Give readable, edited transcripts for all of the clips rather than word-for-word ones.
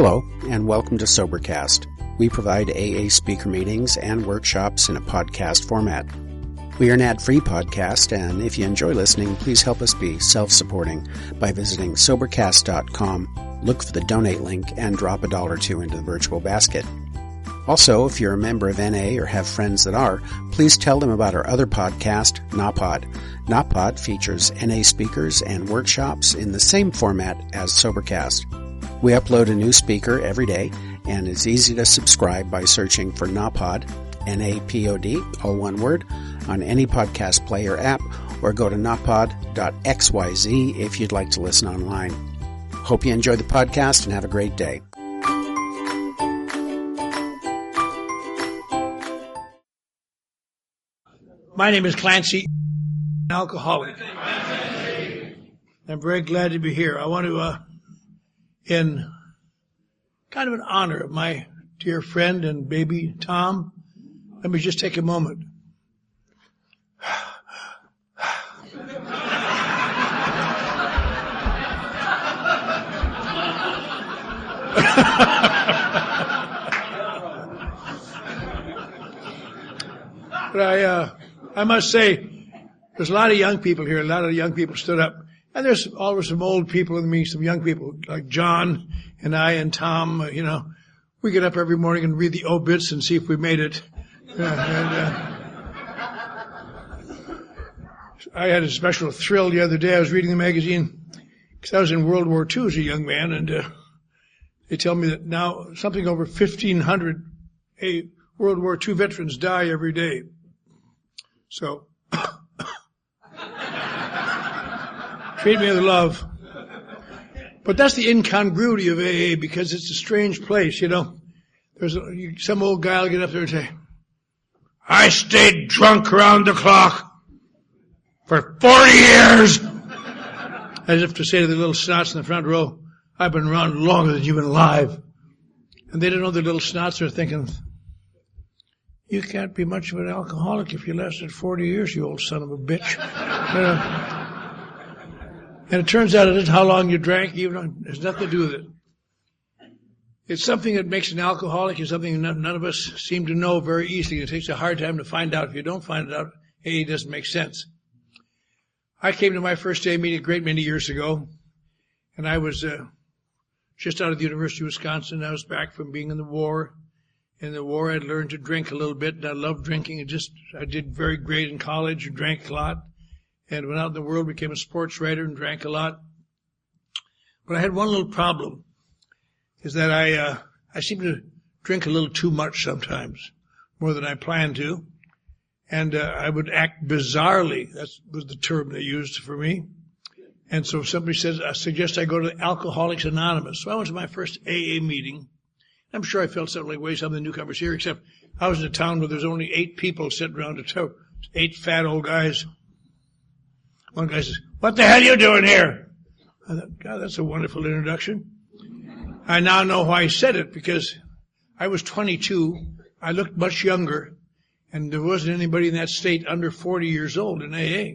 Hello, and welcome to Sobercast. We provide AA speaker meetings and workshops in a podcast format. We are an ad-free podcast, and if you enjoy listening, please help us be self-supporting by visiting sobercast.com, look for the donate link, and drop $1 or $2 into the virtual basket. Also, if you're a member of NA or have friends that are, please tell them about our other podcast, NAPOD. NAPOD features NA speakers and workshops in the same format as Sobercast. We upload a new speaker every day, and it's easy to subscribe by searching for NAPOD, N-A-P-O-D, all one word, on any podcast player app, or go to napod.xyz if you'd like to listen online. Hope you enjoy the podcast and have a great day. My name is Clancy, an alcoholic. I'm very glad to be here. I want to, in kind of an honor of my dear friend and baby Tom, let me just take a moment. But I must say, there's a lot of young people here. A lot of young people stood up. And there's always some old people in me, some young people, like John and I and Tom. We get up every morning and read the obits and see if we made it. I had a special thrill the other day. I was reading the magazine because I was in World War II as a young man, and they tell me that now something over 1,500 World War II veterans die every day. So, treat me with love. But that's the incongruity of AA, because it's a strange place, There's some old guy will get up there and say, I stayed drunk around the clock for 40 years. As if to say to the little snots in the front row, I've been around longer than you've been alive. And they don't know the little snots are thinking, you can't be much of an alcoholic if you lasted 40 years, you old son of a bitch. And it turns out it isn't how long you drank, it has nothing to do with it. It's something that makes an alcoholic, is something none of us seem to know very easily. It takes a hard time to find out. If you don't find it out, AA doesn't make sense. I came to my first AA meeting a great many years ago, and I was just out of the University of Wisconsin. I was back from being in the war. In the war, I'd learned to drink a little bit, and I loved drinking. I did very great in college and drank a lot. And went out in the world, became a sports writer and drank a lot. But I had one little problem, is that I seemed to drink a little too much sometimes, more than I planned to. And I would act bizarrely. That was the term they used for me. And so somebody says, I suggest I go to Alcoholics Anonymous. So I went to my first AA meeting. I'm sure I felt something like some of the newcomers here, except I was in a town where there's only 8 people sitting around a table, 8 fat old guys. One guy says, what the hell are you doing here? I thought, God, that's a wonderful introduction. I now know why he said it, because I was 22, I looked much younger, and there wasn't anybody in that state under 40 years old in AA.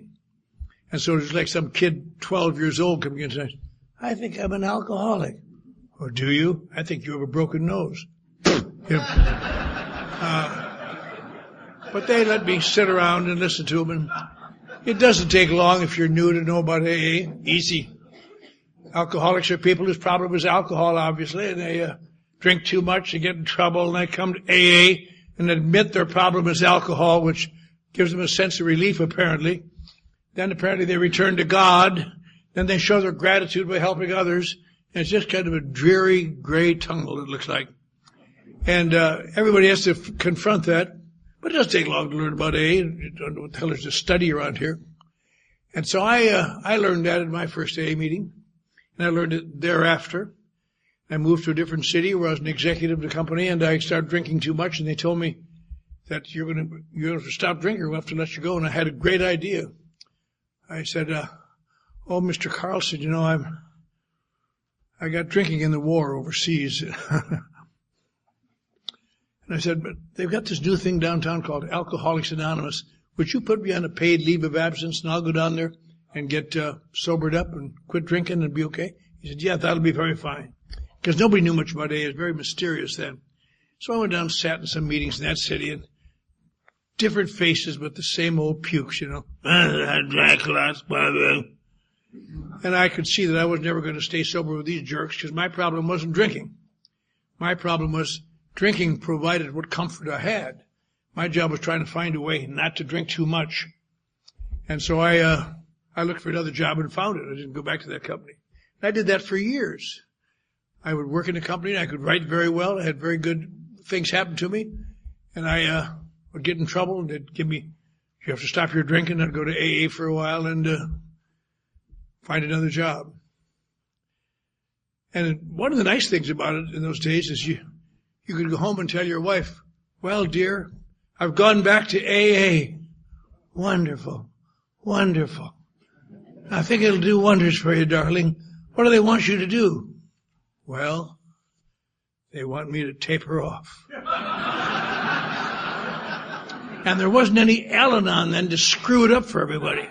And so it was like some kid 12 years old coming in and saying, I think I'm an alcoholic. Oh, do you? I think you have a broken nose. But they let me sit around and listen to them, and it doesn't take long if you're new to know about AA. Easy. Alcoholics are people whose problem is alcohol, obviously, and they drink too much, they get in trouble, and they come to AA and admit their problem is alcohol, which gives them a sense of relief, apparently. Then apparently they return to God. Then they show their gratitude by helping others. And it's just kind of a dreary, gray tunnel, it looks like. And everybody has to confront that. But it doesn't take long to learn about AA. You don't know what the hell there's to study around here. And so I learned that at my first AA meeting. And I learned it thereafter. I moved to a different city where I was an executive of the company, and I started drinking too much, and they told me that you're going to stop drinking, we'll have to let you go. And I had a great idea. I said, oh, Mr. Carlson, I got drinking in the war overseas. And I said, but they've got this new thing downtown called Alcoholics Anonymous. Would you put me on a paid leave of absence, and I'll go down there and get sobered up and quit drinking and be okay? He said, yeah, that'll be very fine. because nobody knew much about AA. It was very mysterious then. So I went down and sat in some meetings in that city, and different faces, but the same old pukes, you know. I drank lots, and I could see that I was never going to stay sober with these jerks, because my problem wasn't drinking. My problem was drinking provided what comfort I had. My job was trying to find a way not to drink too much. And so I looked for another job and found it. I didn't go back to that company. And I did that for years. I would work in a company, and I could write very well. I had very good things happen to me. And I would get in trouble, and they'd give me, you have to stop your drinking. I'd go to AA for a while and find another job. And one of the nice things about it in those days is you could go home and tell your wife, well, dear, I've gone back to AA. Wonderful. Wonderful. I think it'll do wonders for you, darling. What do they want you to do? Well, they want me to taper off. And there wasn't any Al-Anon then to screw it up for everybody.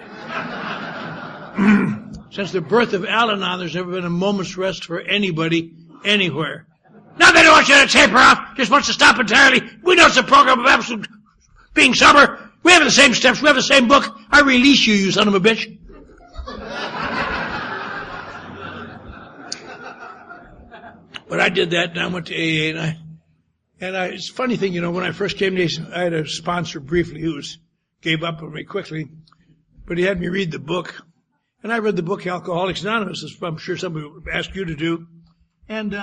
Since the birth of Al-Anon, there's never been a moment's rest for anybody, anywhere. Now they don't want you to taper off, just wants to stop entirely. We know it's a program of absolute being sober. We have the same steps, we have the same book. I release you, you son of a bitch. But I did that, and I went to AA, and it's a funny thing, you know, when I first came to AA, I had a sponsor briefly who gave up on me quickly, but he had me read the book. And I read the book Alcoholics Anonymous, as I'm sure somebody would ask you to do. And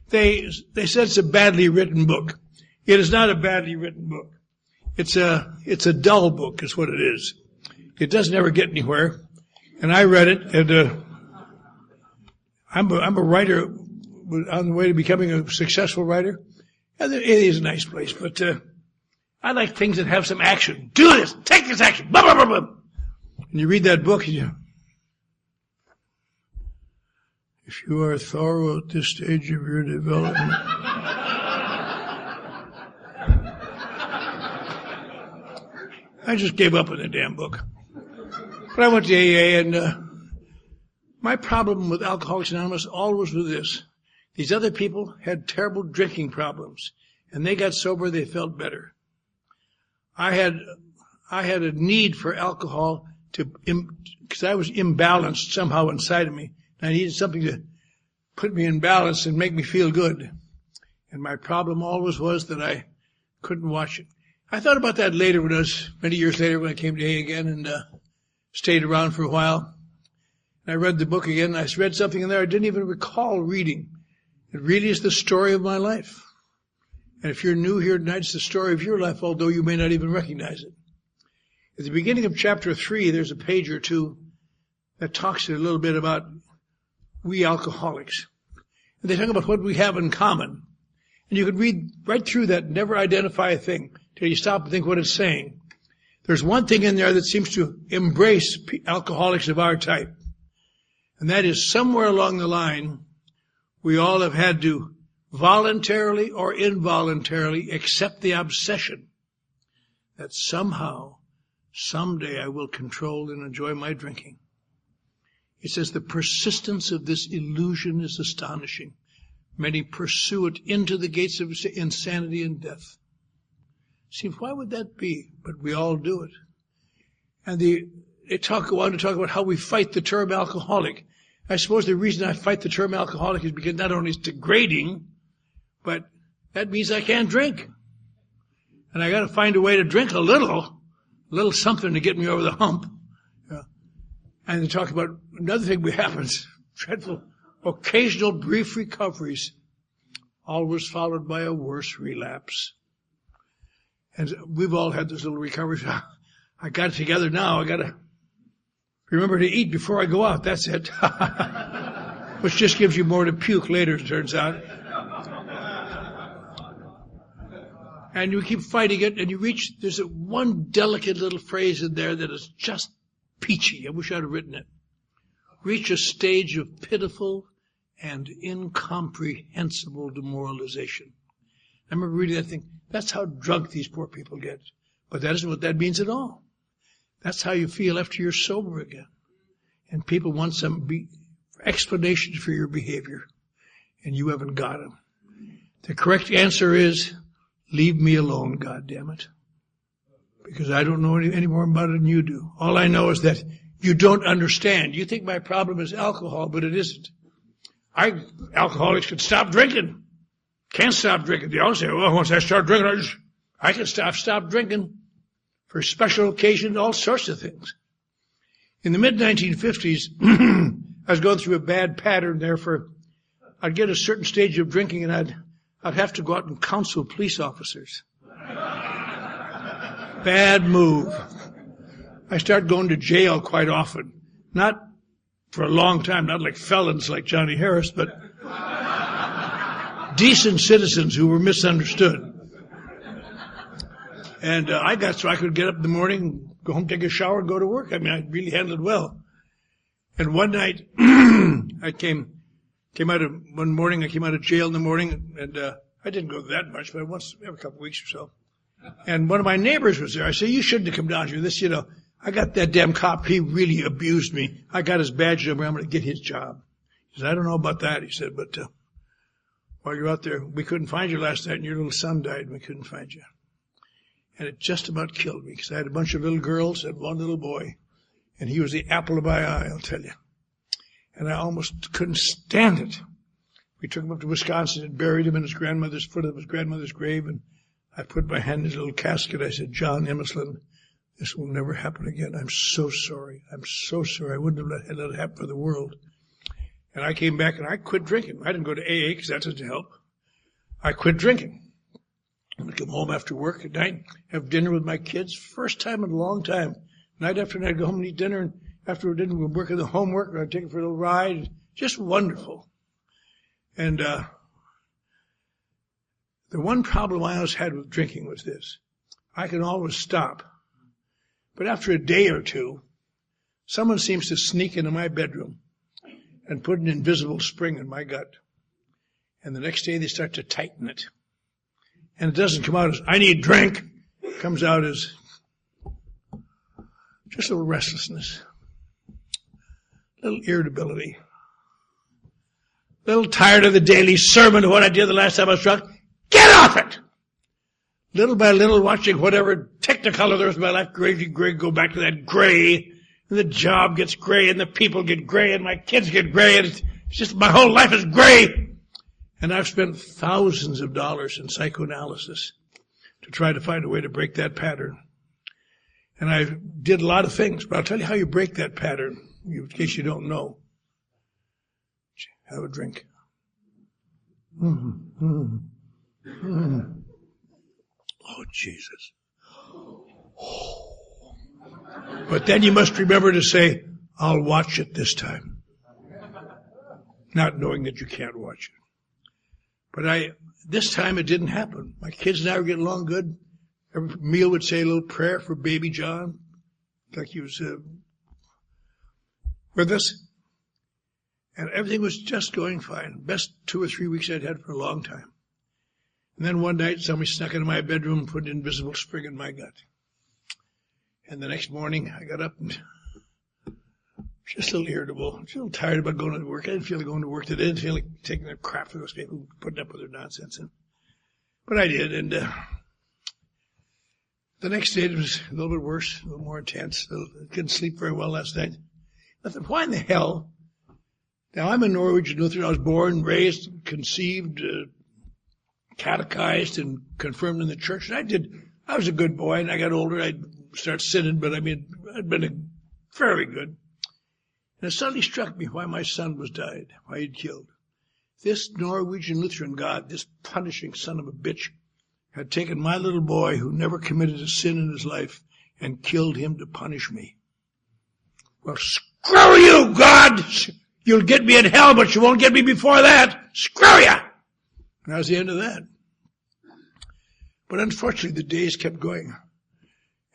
they said it's a badly written book. It is not a badly written book. It's a dull book, is what it is. It doesn't ever get anywhere. And I read it, and I'm a writer on the way to becoming a successful writer. And it is a nice place, but I like things that have some action. Do this, take this action, blah, blah, blah, blah. And you read that book, and if you are thorough at this stage of your development, I just gave up on the damn book. But I went to AA, and my problem with Alcoholics Anonymous always was this. These other people had terrible drinking problems, and they got sober, they felt better. I had a need for alcohol because I was imbalanced somehow inside of me. I needed something to put me in balance and make me feel good. And my problem always was that I couldn't watch it. I thought about that later many years later when I came to AA again and stayed around for a while. And I read the book again, and I read something in there I didn't even recall reading. It really is the story of my life. And if you're new here tonight, it's the story of your life, although you may not even recognize it. At the beginning of chapter 3, there's a page or two that talks a little bit about we alcoholics. And they talk about what we have in common. And you could read right through that and never identify a thing till you stop and think what it's saying. There's one thing in there that seems to embrace alcoholics of our type. And that is somewhere along the line, we all have had to voluntarily or involuntarily accept the obsession that somehow, someday I will control and enjoy my drinking. It says the persistence of this illusion is astonishing. Many pursue it into the gates of insanity and death. See, why would that be? But we all do it. And they go on to talk about how we fight the term alcoholic. I suppose the reason I fight the term alcoholic is because not only it's degrading, but that means I can't drink. And I got to find a way to drink a little something to get me over the hump. And they talk about another thing that happens, dreadful, occasional brief recoveries, always followed by a worse relapse. And we've all had those little recoveries. I got it together now. I got to remember to eat before I go out. That's it. Which just gives you more to puke later, it turns out. And you keep fighting it, and there's one delicate little phrase in there that is just peachy. I wish I'd have written it. Reach a stage of pitiful and incomprehensible demoralization. I remember reading that thing. That's how drunk these poor people get. But that isn't what that means at all. That's how you feel after you're sober again. And people want some explanations for your behavior. and you haven't got him. The correct answer is, leave me alone, goddammit. Because I don't know any more about it than you do. All I know is that you don't understand. You think my problem is alcohol, but it isn't. Alcoholics can stop drinking. Can't stop drinking. They all say, well, once I start drinking, I can stop drinking for special occasions, all sorts of things. In the mid-1950s, I was going through a bad pattern there I'd get a certain stage of drinking and I'd have to go out and counsel police officers. Bad move. I started going to jail quite often. Not for a long time, not like felons like Johnny Harris, but decent citizens who were misunderstood. And I got so I could get up in the morning, go home, take a shower, and go to work. I mean, I really handled it well. And one night, I came out of jail in the morning, and I didn't go that much, but once every couple of weeks or so. And one of my neighbors was there. I said, you shouldn't have come down here. This, I got that damn cop. He really abused me. I got his badge number. I'm going to get his job. He said, I don't know about that. He said, but while you're out there, we couldn't find you last night, and your little son died, and we couldn't find you. And it just about killed me, because I had a bunch of little girls and one little boy, and he was the apple of my eye, I'll tell you. And I almost couldn't stand it. We took him up to Wisconsin and buried him in his grandmother's foot of his grandmother's grave, and I put my hand in his little casket. I said, John Emerslin, this will never happen again. I'm so sorry. I'm so sorry. I wouldn't have let it happen for the world. And I came back and I quit drinking. I didn't go to AA because that doesn't help. I quit drinking. I would come home after work at night, have dinner with my kids. First time in a long time. Night after night, I'd go home and eat dinner, and after dinner, we'd work on the homework, or I'd take it for a little ride. Just wonderful. And the one problem I always had with drinking was this. I can always stop. But after a day or two, someone seems to sneak into my bedroom and put an invisible spring in my gut. And the next day they start to tighten it. And it doesn't come out as, I need drink. It comes out as just a little restlessness, a little irritability, a little tired of the daily sermon of what I did the last time I was drunk. Get off it! Little by little, watching whatever technicolor there is in my life, gray, go back to that gray, and the job gets gray, and the people get gray, and my kids get gray, and it's just my whole life is gray. And I've spent thousands of dollars in psychoanalysis to try to find a way to break that pattern. And I did a lot of things, but I'll tell you how you break that pattern, in case you don't know. Have a drink. Oh, Jesus. But then you must remember to say, I'll watch it this time. Not knowing that you can't watch it. But this time it didn't happen. My kids and I were getting along good. Every meal would say a little prayer for baby John, like he was with us. And everything was just going fine. Best 2 or 3 weeks I'd had for a long time. And then one night somebody snuck into my bedroom and put an invisible spring in my gut. And the next morning I got up and just a little irritable, just a little tired about going to work. I didn't feel like going to work today. I didn't feel like taking their crap for those people, putting up with their nonsense. But I did, and the next day it was a little bit worse, a little more intense. I couldn't sleep very well last night. I thought, why in the hell? Now, I'm a Norwegian Lutheran. I was born, raised, conceived, catechized, and confirmed in the church. And I was a good boy, and I got older. I'd start sinning, but I'd been fairly good. And it suddenly struck me why my son was died, why he'd killed. This Norwegian Lutheran God, this punishing son of a bitch, had taken my little boy who never committed a sin in his life and killed him to punish me. Well, screw you, God! You'll get me in hell, but you won't get me before that. Screw you! And that was the end of that. But unfortunately, the days kept going.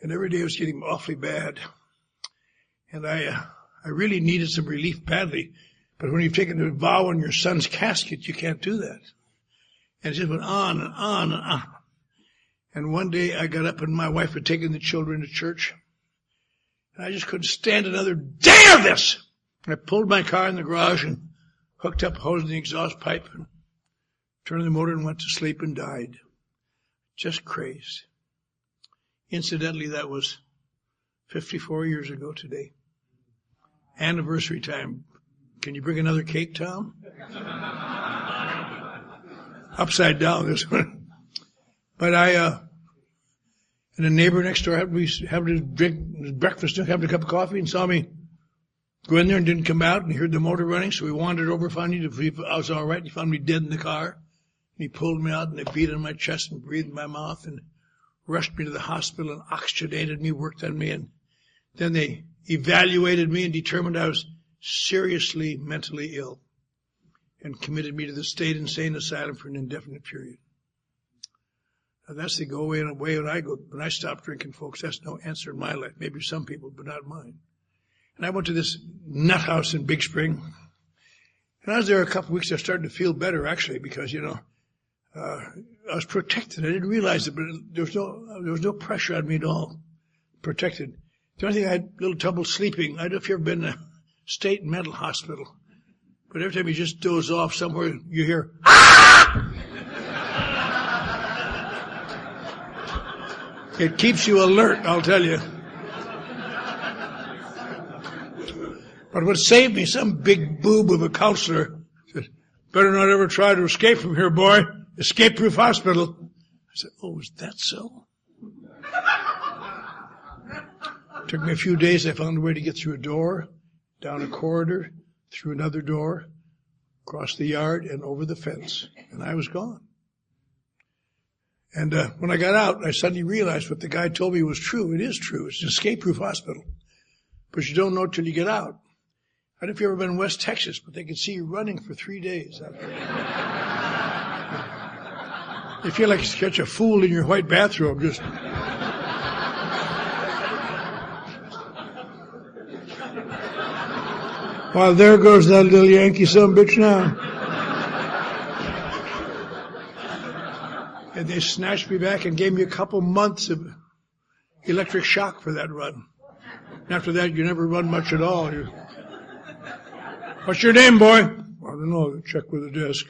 And every day was getting awfully bad. And I really needed some relief badly. But when you've taken a vow on your son's casket, you can't do that. And it just went on and on and on. And one day I got up and my wife had taken the children to church. And I just couldn't stand another day of this. I pulled my car in the garage and hooked up a hose in the exhaust pipe and turned the motor and went to sleep and died. Just crazed. Incidentally, that was 54 years ago today. Anniversary time. Can you bring another cake, Tom? Upside down, this one. But and a neighbor next door happened to drink breakfast, having a cup of coffee, and saw me go in there and didn't come out, and he heard the motor running, so he wandered over, found me, if I was all right. He found me dead in the car. And he pulled me out, and they beat on my chest and breathed in my mouth, and rushed me to the hospital and oxygenated me, worked on me, and then they evaluated me and determined I was seriously mentally ill and committed me to the state insane asylum for an indefinite period. Now that's the go away when I stopped drinking, folks. That's no answer in my life. Maybe some people, but not mine. And I went to this nut house in Big Spring. And I was there a couple of weeks. I started to feel better, actually, because, I was protected. I didn't realize it, but there was no pressure on me at all. Protected. The only thing I had a little trouble sleeping. I don't know if you've ever been in a state mental hospital, but every time you just doze off somewhere, you hear, ah! It keeps you alert, I'll tell you. But what saved me, some big boob of a counselor said, better not ever try to escape from here, boy. Escape-proof hospital. I said, oh, is that so? Took me a few days. I found a way to get through a door, down a corridor, through another door, across the yard, and over the fence. And I was gone. And when I got out, I suddenly realized what the guy told me was true. It is true. It's an escape-proof hospital. But you don't know it till you get out. I don't know if you've ever been in West Texas, but they can see you running for 3 days. You feel like you catch a fool in your white bathrobe. Just. Well, there goes that little Yankee sumbitch now. And they snatched me back and gave me a couple months of electric shock for that run. And after that, you never run much at all. What's your name, boy? I don't know. Check with the desk.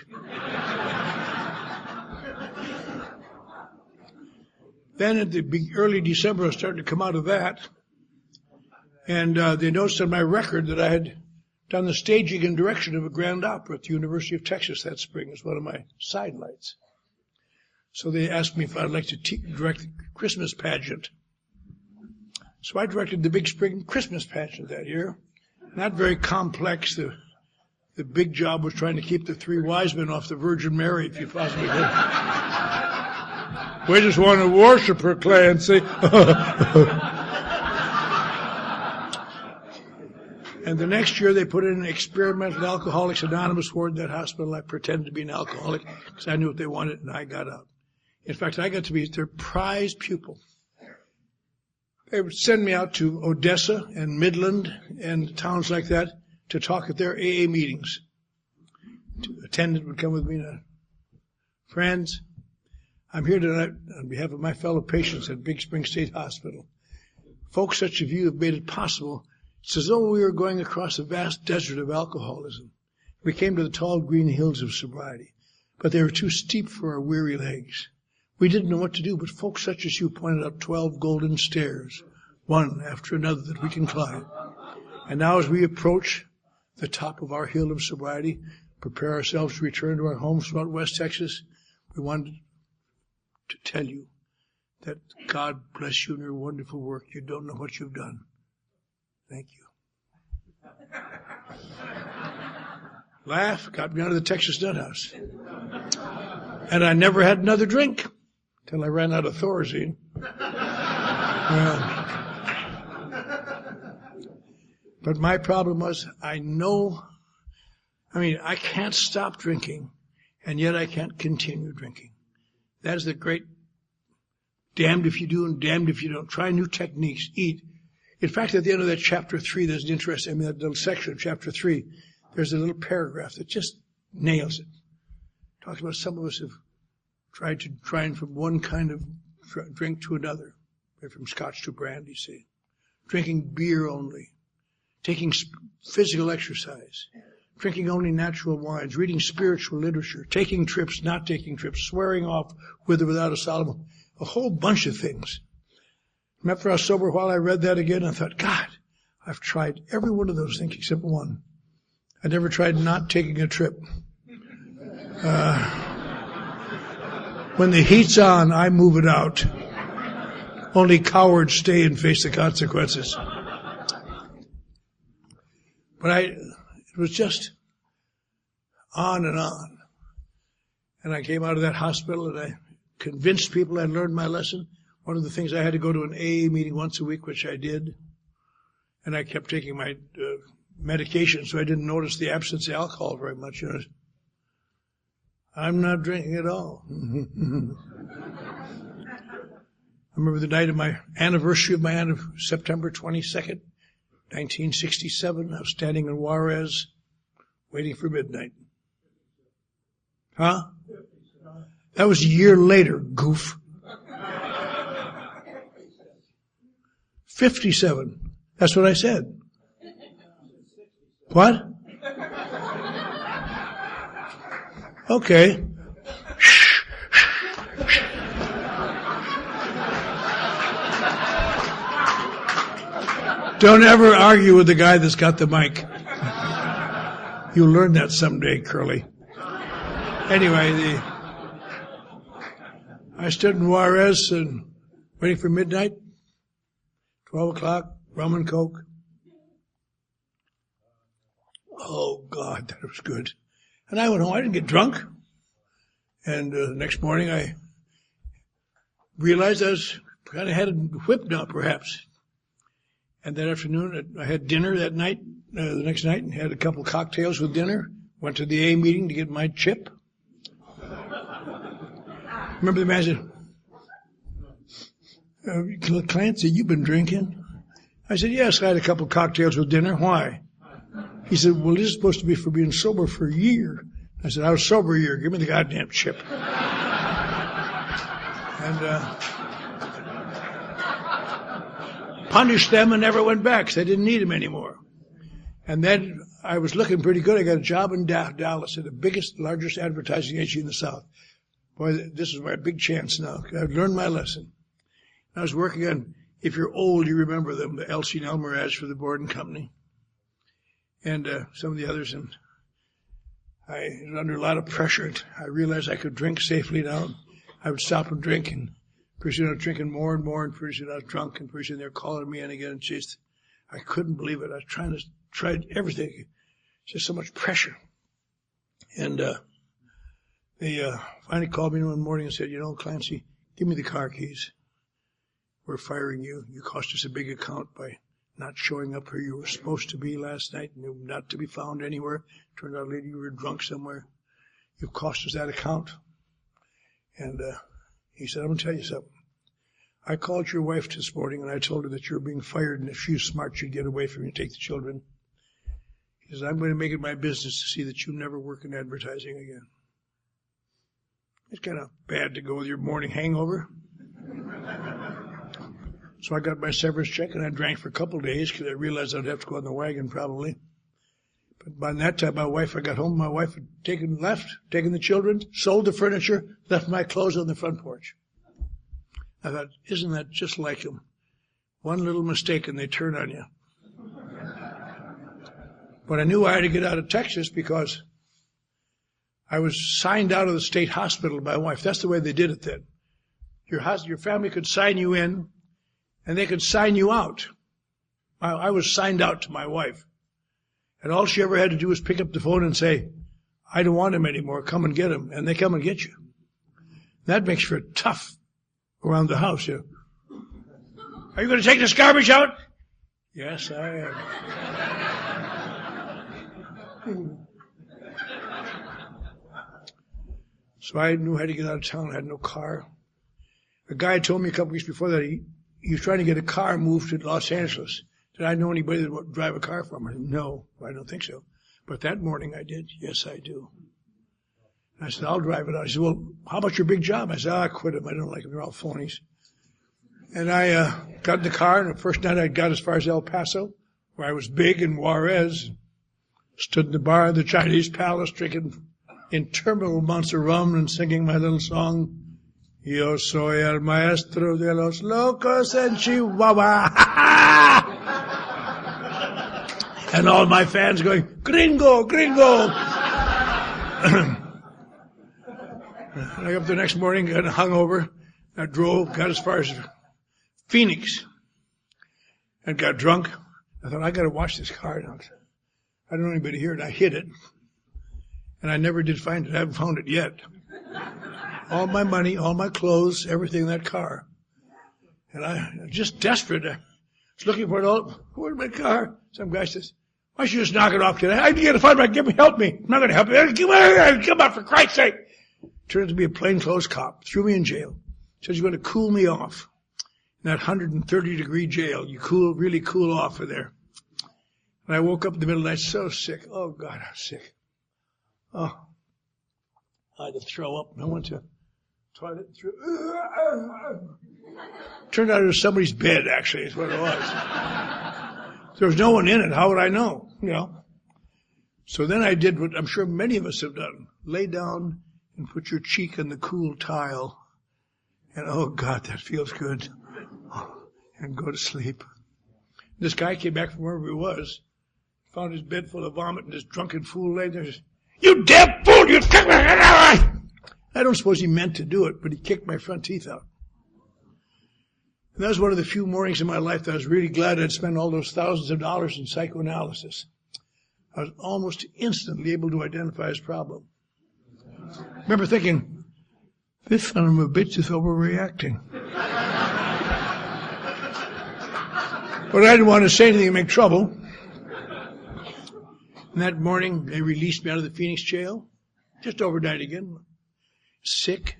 Then at the early December, I started to come out of that. And they noticed on my record that I had done the staging and direction of a grand opera at the University of Texas that spring as one of my sidelights. So they asked me if I'd like to direct the Christmas pageant. So I directed the Big Spring Christmas pageant that year. Not very complex. The big job was trying to keep the three wise men off the Virgin Mary, if you possibly could. We just want to worship her, Clancy. And the next year they put in an experimental Alcoholics Anonymous ward in that hospital. I pretended to be an alcoholic because I knew what they wanted, and I got out. In fact, I got to be their prize pupil. They would send me out to Odessa and Midland and towns like that to talk at their AA meetings. The attendant would come with me. Friends, I'm here tonight on behalf of my fellow patients at Big Spring State Hospital. Folks such as you have made it possible. It's as though we were going across a vast desert of alcoholism. We came to the tall green hills of sobriety, but they were too steep for our weary legs. We didn't know what to do, but folks such as you pointed out 12 golden stairs, one after another that we can climb. And now as we approach the top of our hill of sobriety, prepare ourselves to return to our homes throughout West Texas, we wanted to tell you that God bless you in your wonderful work. You don't know what you've done. Thank you. Laugh got me out of the Texas nut house. And I never had another drink till I ran out of Thorazine. But my problem was I can't stop drinking, and yet I can't continue drinking. That is the great damned if you do and damned if you don't. Try new techniques. Eat. In fact, at the end of that chapter 3, there's an interesting, that little section of chapter 3, there's a little paragraph that just nails it. Talks about some of us have tried to train from one kind of drink to another, from scotch to brandy, see. Drinking beer only. Taking physical exercise. drinking only natural wines, reading spiritual literature, taking trips, not taking trips, swearing off with or without asylum, a whole bunch of things. After I was sober, while I read that again, I thought, God, I've tried every one of those things except one. I never tried not taking a trip. When the heat's on, I move it out. Only cowards stay and face the consequences. But it was just on and on. And I came out of that hospital and I convinced people I'd learned my lesson. One of the things, I had to go to an AA meeting once a week, which I did. And I kept taking my medication, so I didn't notice the absence of alcohol very much. You know. I'm not drinking at all. I remember the night of my anniversary of September 22nd, 1967. I was standing in Juarez, waiting for midnight. Huh? That was a year later, goof. 57. That's what I said. What? Okay. Don't ever argue with the guy that's got the mic. You'll learn that someday, Curly. Anyway, I stood in Juarez and waiting for midnight. 12 o'clock, rum and coke. Oh, God, that was good. And I went home. I didn't get drunk. And the next morning I realized I was kind of headed whipped now, perhaps. And that afternoon, I had dinner that night, the next night, and had a couple cocktails with dinner. Went to the AA meeting to get my chip. Remember the man said, Clancy, you've been drinking? I said, yes, I had a couple cocktails with dinner. Why? He said, well, this is supposed to be for being sober for a year. I said, I was sober a year. Give me the goddamn chip. And punished them and never went back because I didn't need them anymore. And then I was looking pretty good. I got a job in Dallas at the biggest, largest advertising agency in the South. Boy, this is my big chance now. I've learned my lesson. I was working on, if you're old, you remember them, the Elsie and Elmer ads for the Borden Company. And some of the others, and I was under a lot of pressure. I realized I could drink safely now. I would stop and drink, and pretty soon I was drinking more and more, and pretty soon I was drunk, and pretty soon they were calling me in again. And just, I couldn't believe it. I was tried everything. Just so much pressure. And they finally called me one morning and said, Clancy, give me the car keys. We're firing you. You cost us a big account by not showing up where you were supposed to be last night, and you were not to be found anywhere. Turned out later you were drunk somewhere. You've cost us that account. And he said, I'm going to tell you something. I called your wife this morning, and I told her that you were being fired, and if she was smart, she'd get away from you and take the children. He said, I'm going to make it my business to see that you never work in advertising again. It's kind of bad to go with your morning hangover. So I got my severance check, and I drank for a couple of days because I realized I'd have to go on the wagon probably. But by that time, I got home. My wife had taken the children, sold the furniture, left my clothes on the front porch. I thought, isn't that just like them? One little mistake and they turn on you. But I knew I had to get out of Texas because I was signed out of the state hospital by my wife. That's the way they did it then. Your family could sign you in, and they could sign you out. I was signed out to my wife. And all she ever had to do was pick up the phone and say, I don't want him anymore, come and get him. And they come and get you. That makes for tough around the house. Are you going to take this garbage out? Yes, I am. So I knew how to get out of town. I had no car. A guy told me a couple weeks before that he was trying to get a car moved to Los Angeles. Did I know anybody that would drive a car for him? I said, no, I don't think so. But that morning I did. Yes, I do. I said, I'll drive it out. He said, well, how about your big job? I said, I quit them. I don't like them. They're all phonies. And I got in the car, and the first night I got as far as El Paso, where I was big in Juarez. Stood in the bar of the Chinese palace drinking interminable amounts of rum and singing my little song, Yo soy el maestro de los locos en Chihuahua. And all my fans going, Gringo, Gringo. I got up the next morning, got hungover. I drove, got as far as Phoenix, and got drunk. I thought, I got to wash this car now. I don't know anybody here, and I hid it. And I never did find it. I haven't found it yet. All my money, all my clothes, everything in that car. And I was just desperate. I was looking for it all. Where's my car? Some guy says, why don't you just knock it off today? I got to find it. Help me. I'm not going to help you. Come on, for Christ's sake. Turned out to be a plainclothes cop. Threw me in jail. Said he's going to cool me off. In that 130-degree jail, you really cool off in there. And I woke up in the middle of the night so sick. Oh, God, I'm sick. Oh, I had to throw up. I went to the toilet. Turned out it was somebody's bed, actually, is what it was. There was no one in it. How would I know? So then I did what I'm sure many of us have done. Lay down and put your cheek on the cool tile. And, oh, God, that feels good. And go to sleep. This guy came back from wherever he was, found his bed full of vomit, and this drunken fool lay there. You damn fool! You kicked me! I don't suppose he meant to do it, but he kicked my front teeth out. And that was one of the few mornings in my life that I was really glad I'd spent all those thousands of dollars in psychoanalysis. I was almost instantly able to identify his problem. I remember thinking, this son of a bitch is overreacting. But I didn't want to say anything to make trouble. And that morning, they released me out of the Phoenix jail. Just overnight again. Sick,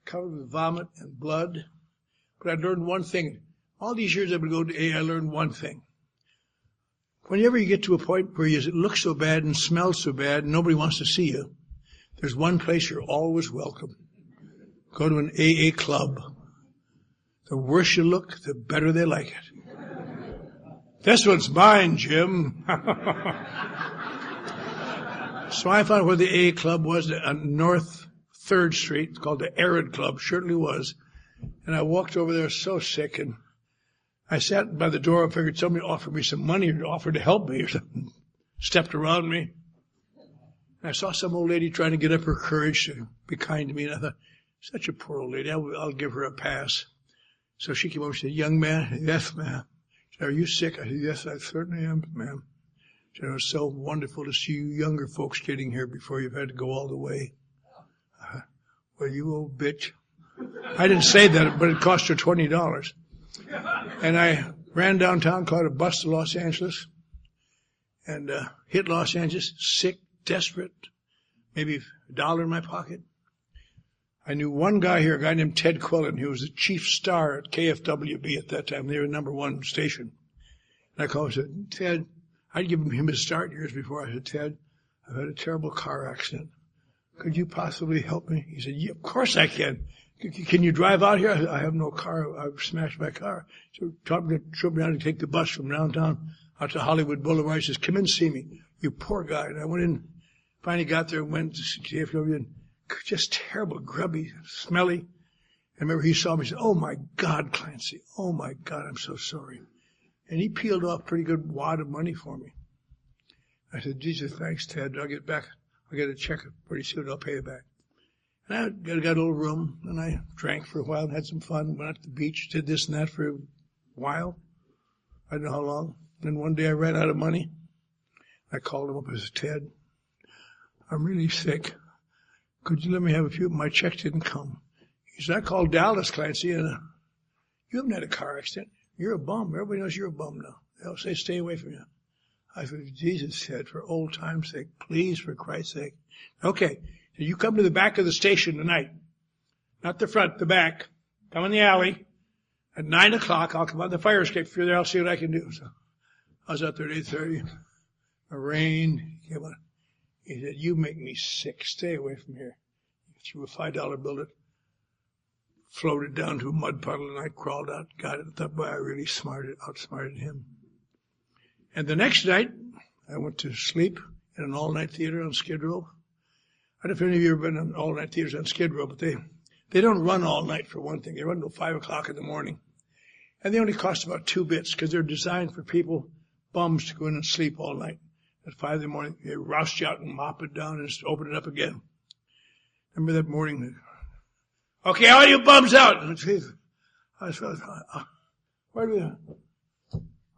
covered with vomit and blood. But I learned one thing. All these years I've been going to AA, I learned one thing. Whenever you get to a point where you look so bad and smell so bad and nobody wants to see you, there's one place you're always welcome. Go to an AA club. The worse you look, the better they like it. This one's mine, Jim. So I found where the AA club was on North 3rd Street. It's called the Arid Club. Certainly was. And I walked over there so sick, and I sat by the door. I figured somebody offered me some money or offered to help me or something. Stepped around me. And I saw some old lady trying to get up her courage to be kind to me. And I thought, such a poor old lady. I'll give her a pass. So she came over and said, young man, yes, ma'am. Are you sick? I said, yes, I certainly am, ma'am. She said, it was so wonderful to see you younger folks getting here before you've had to go all the way. Well, you old bitch. I didn't say that, but it cost her $20. And I ran downtown, caught a bus to Los Angeles, and hit Los Angeles, sick, desperate, maybe $1 in my pocket. I knew one guy here, a guy named Ted Quillen. He was the chief star at KFWB at that time. They were #1 station. And I called and said, Ted, I'd given him his start years before. I said, Ted, I've had a terrible car accident. Could you possibly help me? He said, yeah, of course I can. Can you drive out here? I have no car. I've smashed my car. So showed me how to take the bus from downtown out to Hollywood Boulevard. He says, come in and see me. You poor guy. And I went in, finally got there, went to KFWB, and just terrible, grubby, smelly. I remember he saw me and said, oh my God, Clancy. Oh my God, I'm so sorry. And he peeled off a pretty good wad of money for me. I said, Jesus, thanks, Ted. I'll get back. I'll get a check pretty soon. I'll pay it back. And I got a little room, and I drank for a while and had some fun. Went out to the beach, did this and that for a while. I don't know how long. Then one day I ran out of money. I called him up. I said, Ted, I'm really sick. Could you let me have a few? My check didn't come. He said, I called Dallas, Clancy, and you haven't had a car accident. You're a bum. Everybody knows you're a bum now. They'll say, stay away from you. I said, Jesus said, for old time's sake, please, for Christ's sake. Okay, so you come to the back of the station tonight. Not the front, the back. Come in the alley. At 9 o'clock, I'll come on the fire escape. If you're there, I'll see what I can do. So I was out there at 8:30. The rain came on. He said, you make me sick. Stay away from here. He threw a $5 bill at floated down to a mud puddle, and I crawled out, got it. I thought, boy, I really outsmarted him. And the next night, I went to sleep in an all-night theater on Skid Row. I don't know if any of you have ever been in all-night theaters on Skid Row, but they don't run all night for one thing. They run until 5 o'clock in the morning. And they only cost about 2 bits because they're designed for people, bums, to go in and sleep all night. At 5 in the morning, they roust you out and mop it down and just open it up again. Remember that morning? Okay, all you bums out! I felt, where are we?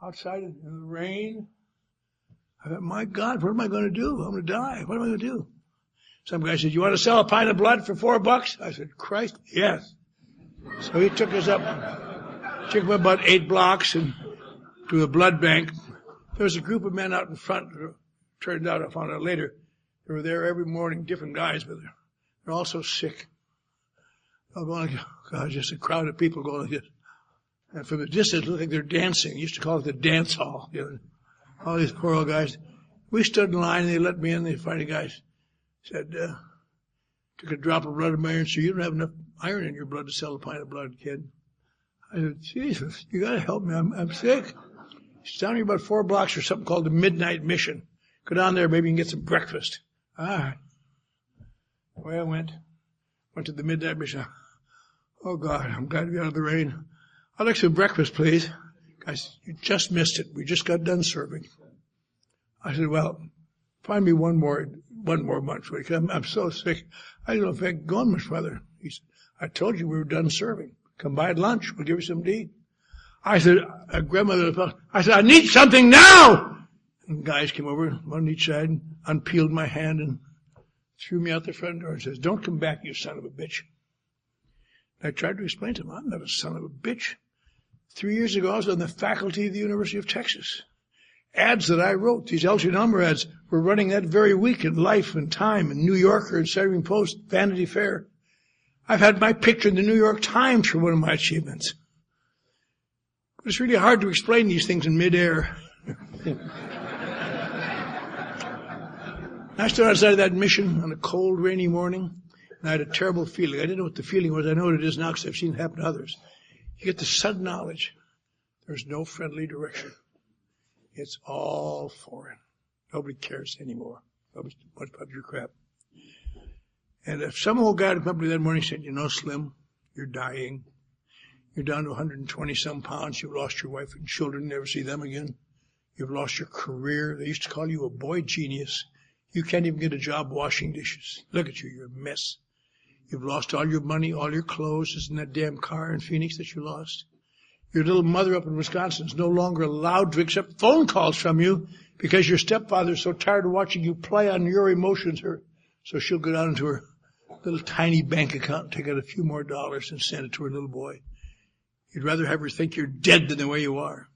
Outside in the rain. I thought, my God, what am I going to do? I'm going to die. What am I going to do? Some guy said, you want to sell a pint of blood for $4? I said, Christ, yes. So he took us up, took him about 8 blocks and to a blood bank. There was a group of men out in front. Turned out, I found out later, they were there every morning, different guys, but they're all so sick. I'm going, God, just a crowd of people going like this. And from the distance, it looked like they're dancing. They used to call it the dance hall. You know, all these poor old guys. We stood in line, and they let me in. They finally guys said, took a drop of blood in my iron, so you don't have enough iron in your blood to sell a pint of blood, kid. I said, Jesus, you got to help me. I'm sick. It's down here about 4 blocks or something called the Midnight Mission. Go down there, maybe you can get some breakfast. All right. Away I went to the Midnight Mission. Oh, God, I'm glad to be out of the rain. I'd like some breakfast, please. Guys, you just missed it. We just got done serving. I said, well, find me one more month. I'm so sick. I don't know if I can go on much further. He said, I told you we were done serving. Come by at lunch. We'll give you some to eat. I said, grandmother, I said, I need something now! And guys came over, one on each side, and unpeeled my hand and threw me out the front door and says, don't come back, you son of a bitch. And I tried to explain to him, I'm not a son of a bitch. 3 years ago, I was on the faculty of the University of Texas. Ads that I wrote, these Elgin Elmer ads, were running that very week in Life and Time and New Yorker and Saturday Post, Vanity Fair. I've had my picture in the New York Times for one of my achievements. But it's really hard to explain these things in midair. I stood outside of that mission on a cold, rainy morning, and I had a terrible feeling. I didn't know what the feeling was. I know what it is now because I've seen it happen to others. You get the sudden knowledge. There's no friendly direction. It's all foreign. Nobody cares anymore. Nobody wants about your crap. And if some old guy had come up to me that morning and said, you know, Slim, you're dying. You're down to 120-some pounds. You've lost your wife and children. Never see them again. You've lost your career. They used to call you a boy genius. You can't even get a job washing dishes. Look at you. You're a mess. You've lost all your money, all your clothes. Isn't that damn car in Phoenix that you lost? Your little mother up in Wisconsin is no longer allowed to accept phone calls from you because your stepfather's so tired of watching you play on your emotions. So she'll go down into her little tiny bank account and take out a few more dollars and send it to her little boy. You'd rather have her think you're dead than the way you are.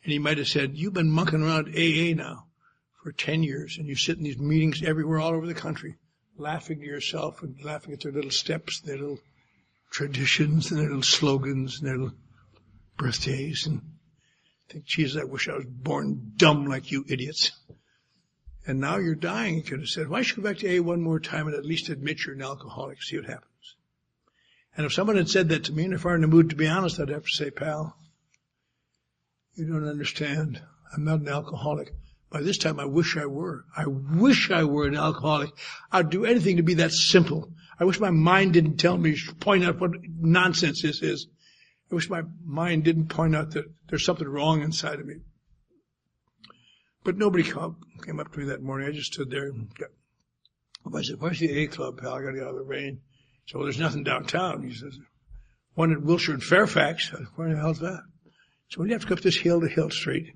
And he might have said, you've been monkeying around AA now for 10 years, and you sit in these meetings everywhere all over the country, laughing to yourself and laughing at their little steps, their little traditions, and their little slogans, and their little birthdays, and think, Jesus, I wish I was born dumb like you idiots. And now you're dying. You could have said, why don't you go back to AA one more time and at least admit you're an alcoholic, see what happens. And if someone had said that to me, and if I were in the mood to be honest, I'd have to say, pal, you don't understand. I'm not an alcoholic. By this time, I wish I were. I wish I were an alcoholic. I'd do anything to be that simple. I wish my mind didn't tell me, point out what nonsense this is. I wish my mind didn't point out that there's something wrong inside of me. But nobody came up to me that morning. I just stood there and I said, where's the AA club, pal? I got to get out of the rain. So well, there's nothing downtown. He says, one at Wilshire and Fairfax. I said, where the hell's that? So you have to go up this hill to Hill Street.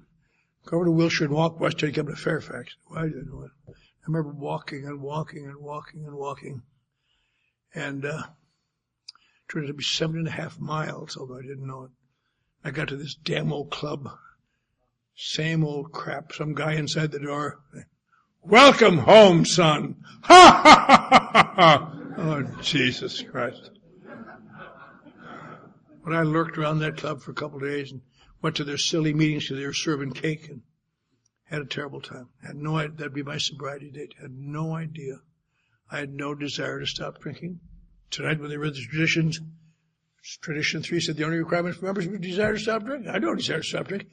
Go over to Wilshire and walk west till you come to Fairfax. Why did I do it? I remember walking and walking and walking and walking. And it turned out to be 7.5 miles, although I didn't know it. I got to this damn old club. Same old crap. Some guy inside the door. Welcome home, son. Ha ha ha ha ha. Oh, Jesus Christ. When I lurked around that club for a couple of days and went to their silly meetings because they were serving cake and had a terrible time. Had no idea. That'd be my sobriety date. Had no idea. I had no desire to stop drinking. Tonight when they read the traditions, Tradition 3 said the only requirement for members was desire to stop drinking. I don't desire to stop drinking.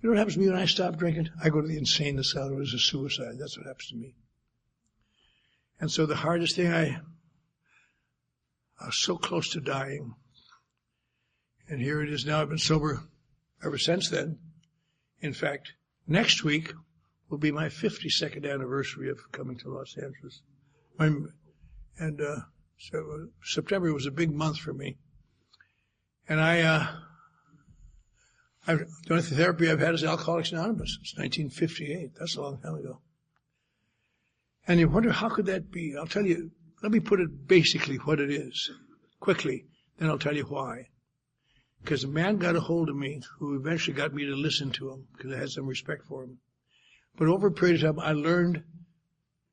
You know what happens to me when I stop drinking? I go to the insane asylum. It was a suicide. That's what happens to me. And so the hardest thing, I was so close to dying. And here it is now. I've been sober ever since then. In fact, next week will be my 52nd anniversary of coming to Los Angeles. So September was a big month for me. And the only therapy I've had is Alcoholics Anonymous. It's 1958. That's a long time ago. And you wonder, how could that be? I'll tell you, let me put it basically what it is, quickly, then I'll tell you why. Because a man got a hold of me who eventually got me to listen to him, because I had some respect for him. But over a period of time, I learned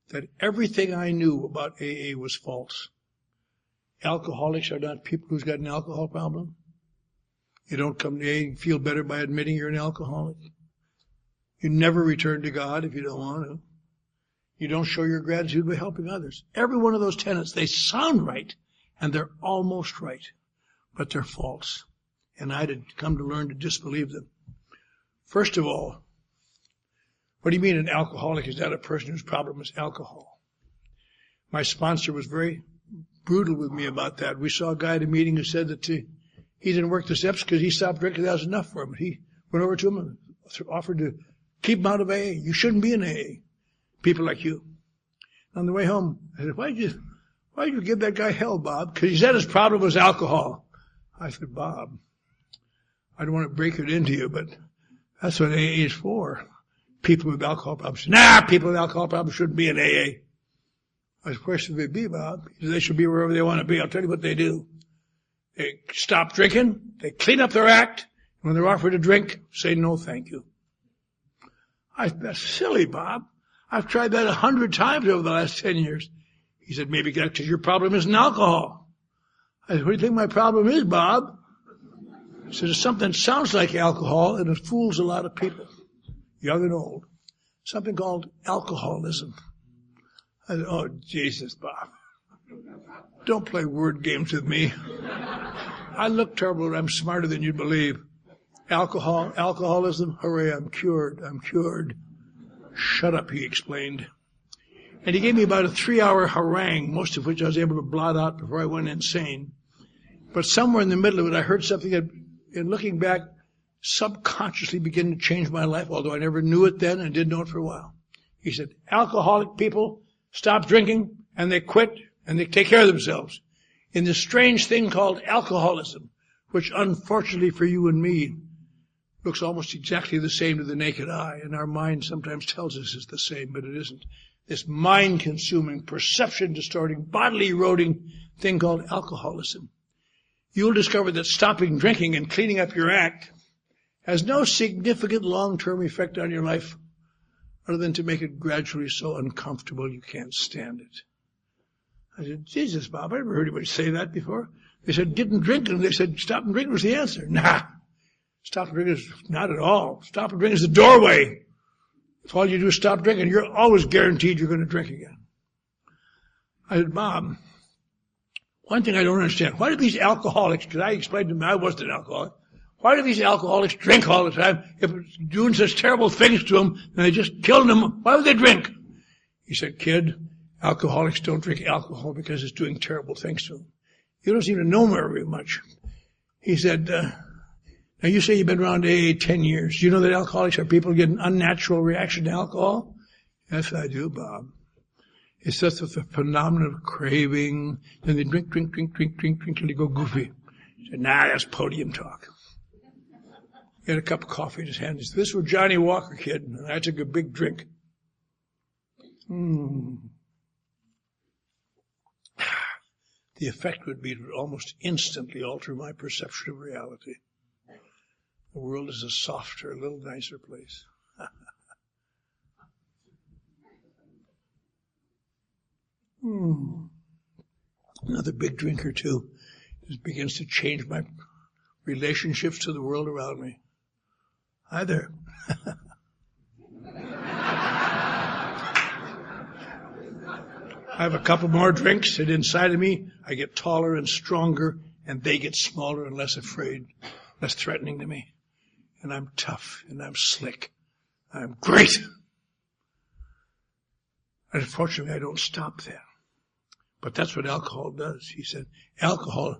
that everything I knew about AA was false. Alcoholics are not people who's got an alcohol problem. You don't come to AA and feel better by admitting you're an alcoholic. You never return to God if you don't want to. You don't show your gratitude by helping others. Every one of those tenets, they sound right, and they're almost right, but they're false. And I had come to learn to disbelieve them. First of all, what do you mean an alcoholic is not a person whose problem is alcohol? My sponsor was very brutal with me about that. We saw a guy at a meeting who said that he didn't work the steps because he stopped drinking. That was enough for him. He went over to him and offered to keep him out of AA. You shouldn't be in AA. People like you. On the way home, I said, why'd you give that guy hell, Bob? Because he said his problem was alcohol. I said, Bob, I don't want to break it into you, but that's what AA is for. People with alcohol problems. People with alcohol problems shouldn't be in AA. I said, where should they be, Bob? He said, they should be wherever they want to be. I'll tell you what they do. They stop drinking, they clean up their act, and when they're offered a drink, say no thank you. That's silly, Bob. I've tried that 100 times over the last 10 years. He said, maybe that's because your problem isn't alcohol. I said, what do you think my problem is, Bob? He said, it's something that sounds like alcohol, and it fools a lot of people, young and old. Something called alcoholism. I said, oh, Jesus, Bob. Don't play word games with me. I look terrible, and I'm smarter than you'd believe. Alcoholism, hooray, I'm cured. Shut up, he explained. And he gave me about a 3-hour harangue, most of which I was able to blot out before I went insane. But somewhere in the middle of it, I heard something that, in looking back, subconsciously began to change my life, although I never knew it then and didn't know it for a while. He said, alcoholic people stop drinking, and they quit, and they take care of themselves. In this strange thing called alcoholism, which unfortunately for you and me looks almost exactly the same to the naked eye, and our mind sometimes tells us it's the same, but it isn't. This mind-consuming, perception-distorting, bodily-eroding thing called alcoholism. You'll discover that stopping drinking and cleaning up your act has no significant long-term effect on your life other than to make it gradually so uncomfortable you can't stand it. I said, Jesus, Bob, I never heard anybody say that before. They said, didn't drink, and they said, stopping drinking was the answer. Nah. Stopping drinking is not at all. Stopping drinking is the doorway. If all you do is stop drinking, you're always guaranteed you're going to drink again. I said, Bob, one thing I don't understand, why do these alcoholics, because I explained to them I wasn't an alcoholic, why do these alcoholics drink all the time? If it's doing such terrible things to them, and they just killing them, why would they drink? He said, kid, alcoholics don't drink alcohol because it's doing terrible things to them. You don't seem to know me very much. He said, now you say you've been around AA 10 years. Do you know that alcoholics are people who get an unnatural reaction to alcohol? Yes, I do, Bob. It's just with the phenomenon of craving. Then they drink till they go goofy. He said, nah, that's podium talk. He had a cup of coffee in his hand. He said, this was Johnny Walker, kid. And I took a big drink. The effect would be to almost instantly alter my perception of reality. The world is a softer, a little nicer place. Another big drinker, too. It begins to change my relationships to the world around me. Hi there. I have a couple more drinks, and inside of me, I get taller and stronger, and they get smaller and less afraid, less threatening to me. and I'm tough, and I'm slick. I'm great. And unfortunately, I don't stop there. But that's what alcohol does. He said, alcohol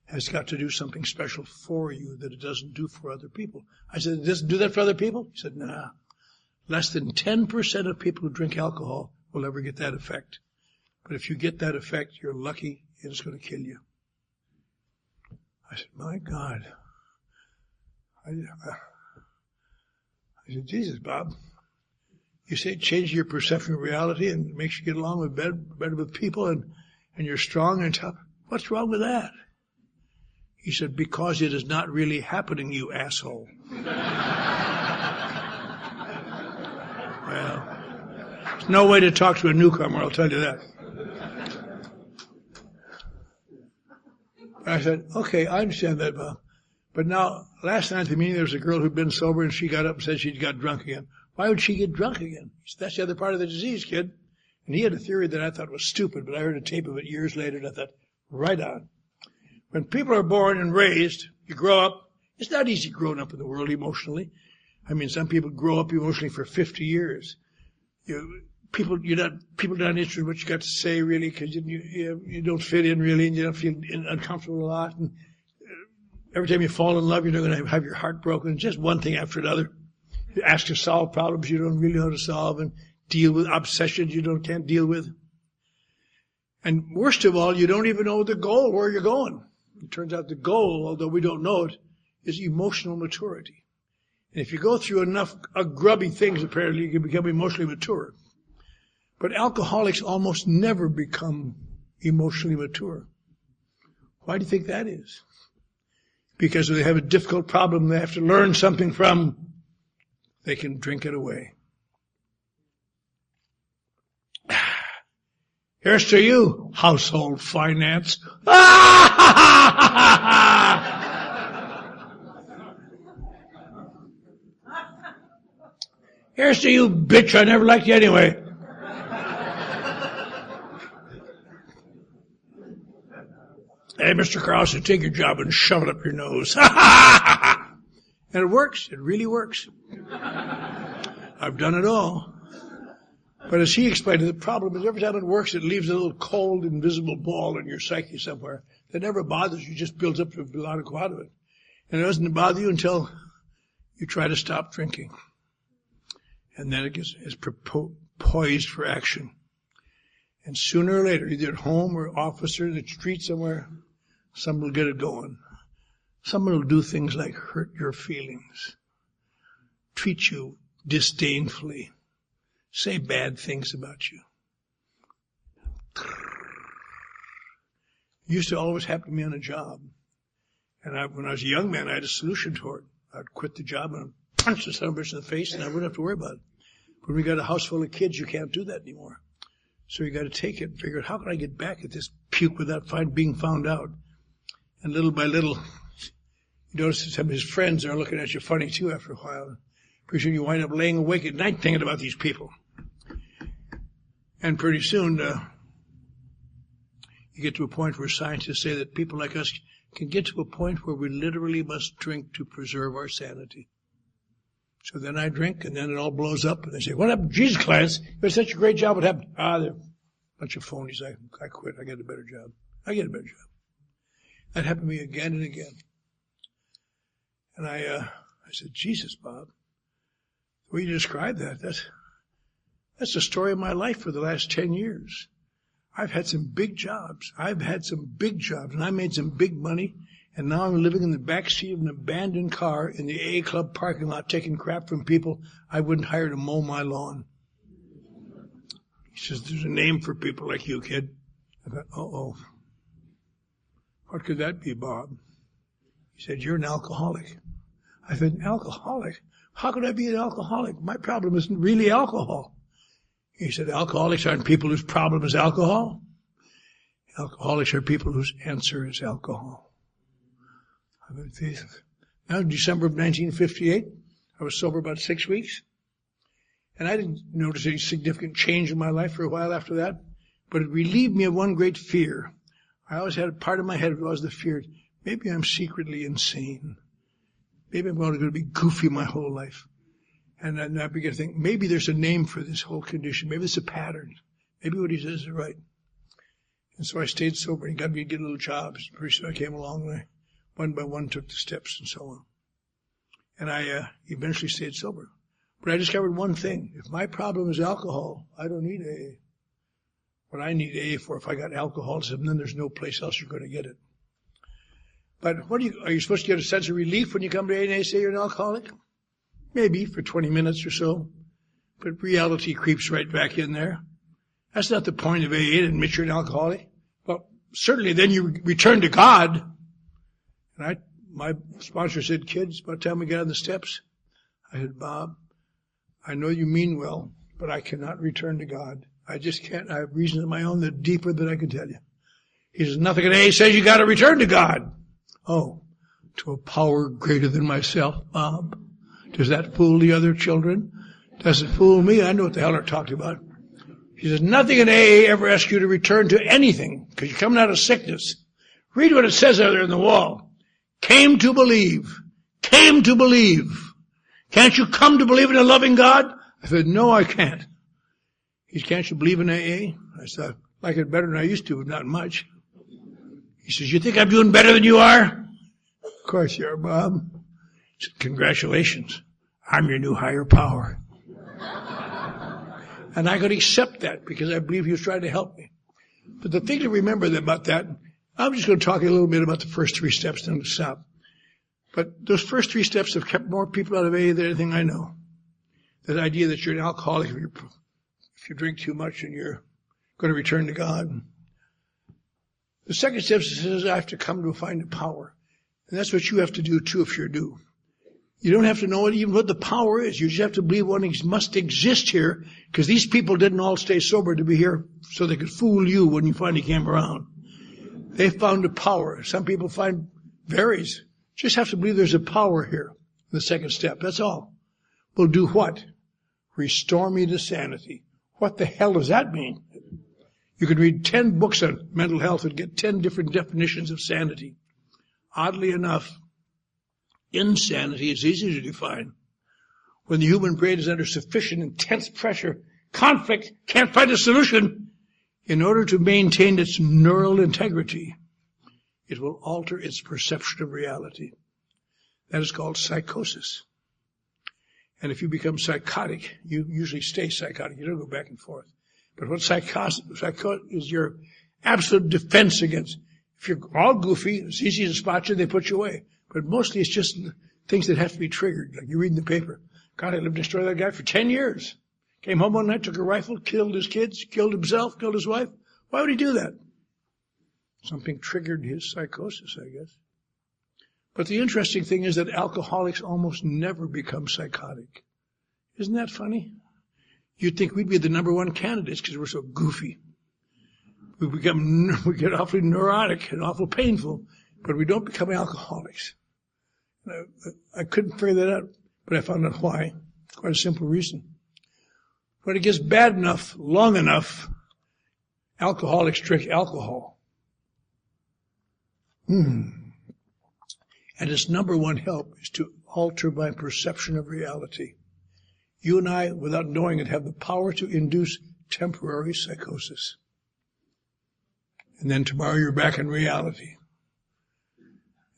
has got to do something special for you that it doesn't do for other people. I said, it doesn't do that for other people? He said, nah. Less than 10% of people who drink alcohol will ever get that effect. But if you get that effect, you're lucky, and it's going to kill you. I said, my God. I said, Jesus, Bob, you say change your perception of reality and it makes you get along with better with people and you're strong and tough. What's wrong with that? He said, because it is not really happening, you asshole. Well, there's no way to talk to a newcomer, I'll tell you that. I said, okay, I understand that, Bob. But now, last night at the meeting, there was a girl who'd been sober and she got up and said she got drunk again. Why would she get drunk again? He said, that's the other part of the disease, kid. And he had a theory that I thought was stupid, but I heard a tape of it years later and I thought, right on. When people are born and raised, you grow up. It's not easy growing up in the world emotionally. I mean, some people grow up emotionally for 50 years. People not interested in what you got to say really because you don't fit in really and you don't feel uncomfortable a lot. And every time you fall in love, you're not going to have your heart broken. Just one thing after another. You ask to solve problems you don't really know how to solve and deal with obsessions you can't deal with. And worst of all, you don't even know the goal, where you're going. It turns out the goal, although we don't know it, is emotional maturity. And if you go through enough grubby things, apparently, you can become emotionally mature. But alcoholics almost never become emotionally mature. Why do you think that is? Because they have a difficult problem they have to learn something from, they can drink it away. Here's to you, household finance. Here's to you, bitch, I never liked you anyway. Hey, Mr. Krause, take your job and shove it up your nose. And it works. It really works. I've done it all. But as he explained it, the problem is every time it works, it leaves a little cold, invisible ball in your psyche somewhere that never bothers you, just builds up to a lot of go out of it. And it doesn't bother you until you try to stop drinking. And then it's poised for action. And sooner or later, either at home or office or in the street somewhere, someone will get it going. Someone will do things like hurt your feelings, treat you disdainfully, say bad things about you. It used to always happen to me on a job. And when I was a young man, I had a solution to it. I'd quit the job and punch the son of a bitch in the face and I wouldn't have to worry about it. But when we got a house full of kids, you can't do that anymore. So you got to take it and figure out, how can I get back at this puke without being found out? And little by little, you notice that some of his friends are looking at you funny too after a while. Pretty soon you wind up laying awake at night thinking about these people. And pretty soon, you get to a point where scientists say that people like us can get to a point where we literally must drink to preserve our sanity. So then I drink, and then it all blows up, and they say, what happened? Jesus, Clarence, you did such a great job. What happened? They're a bunch of phonies. I quit. I get a better job. That happened to me again and again. And I said, Jesus, Bob, the way you describe that's the story of my life for the last 10 years. I've had some big jobs. And I made some big money. And now I'm living in the back seat of an abandoned car in the AA club parking lot taking crap from people I wouldn't hire to mow my lawn. He says, there's a name for people like you, kid. I thought, uh-oh. What could that be, Bob? He said, you're an alcoholic. I said, an alcoholic? How could I be an alcoholic? My problem isn't really alcohol. He said, alcoholics aren't people whose problem is alcohol. Alcoholics are people whose answer is alcohol. Now, in December of 1958, I was sober about 6 weeks. And I didn't notice any significant change in my life for a while after that. But it relieved me of one great fear. I always had a part of my head that was the fear, maybe I'm secretly insane. Maybe I'm going to be goofy my whole life. And then I began to think, maybe there's a name for this whole condition. Maybe it's a pattern. Maybe what he says is right. And so I stayed sober and got me to get little jobs. Pretty soon I came along and I, one by one, took the steps and so on. And I eventually stayed sober. But I discovered one thing. If my problem is alcohol, I don't need AA. What I need AA for, if I got alcoholism, then there's no place else you're going to get it. But are you supposed to get a sense of relief when you come to AA and say you're an alcoholic? Maybe for 20 minutes or so. But reality creeps right back in there. That's not the point of AA, to admit you're an alcoholic. Well, certainly then you return to God. And my sponsor said, kids, by the time we got on the steps, I said, Bob, I know you mean well, but I cannot return to God. I just can't. I have reasons of my own that are deeper than I can tell you. He says, nothing in AA says you got to return to God. Oh, to a power greater than myself, Bob. Does that fool the other children? Does it fool me? I know what the hell they're talking about. He says, nothing in AA ever asks you to return to anything, because you're coming out of sickness. Read what it says out there on the wall. Came to believe. Came to believe. Can't you come to believe in a loving God? I said, no, I can't. He said, can't you believe in AA? I said, I like it better than I used to, but not much. He says, you think I'm doing better than you are? Of course you are, Bob. He said, congratulations. I'm your new higher power. And I could accept that because I believe he was trying to help me. But the thing to remember about that, I'm just going to talk a little bit about the first 3 steps then to stop. But those first 3 steps have kept more people out of AA than anything I know. That idea that you're an alcoholic if you drink too much and you're going to return to God. The second step says I have to come to find a power. And that's what you have to do too if you're new. You don't have to know even what the power is. You just have to believe one must exist here, because these people didn't all stay sober to be here so they could fool you when you finally came around. They found a power. Some people find varies. Just have to believe there's a power here. The second step, that's all. Will do what? Restore me to sanity. What the hell does that mean? You could read 10 books on mental health and get 10 different definitions of sanity. Oddly enough, insanity is easy to define. When the human brain is under sufficient intense pressure, conflict, can't find a solution, in order to maintain its neural integrity, it will alter its perception of reality. That is called psychosis. And if you become psychotic, you usually stay psychotic. You don't go back and forth. But what psychosis is your absolute defense against. If you're all goofy, it's easy to spot you, they put you away. But mostly it's just things that have to be triggered. Like you read in the paper, God, I lived to destroy that guy for 10 years. Came home one night, took a rifle, killed his kids, killed himself, killed his wife. Why would he do that? Something triggered his psychosis, I guess. But the interesting thing is that alcoholics almost never become psychotic. Isn't that funny? You'd think we'd be the number 1 candidates because we're so goofy. We get awfully neurotic and awful painful, but we don't become alcoholics. I couldn't figure that out, but I found out why. Quite a simple reason. When it gets bad enough, long enough, alcoholics drink alcohol. And its number 1 help is to alter my perception of reality. You and I, without knowing it, have the power to induce temporary psychosis. And then tomorrow you're back in reality.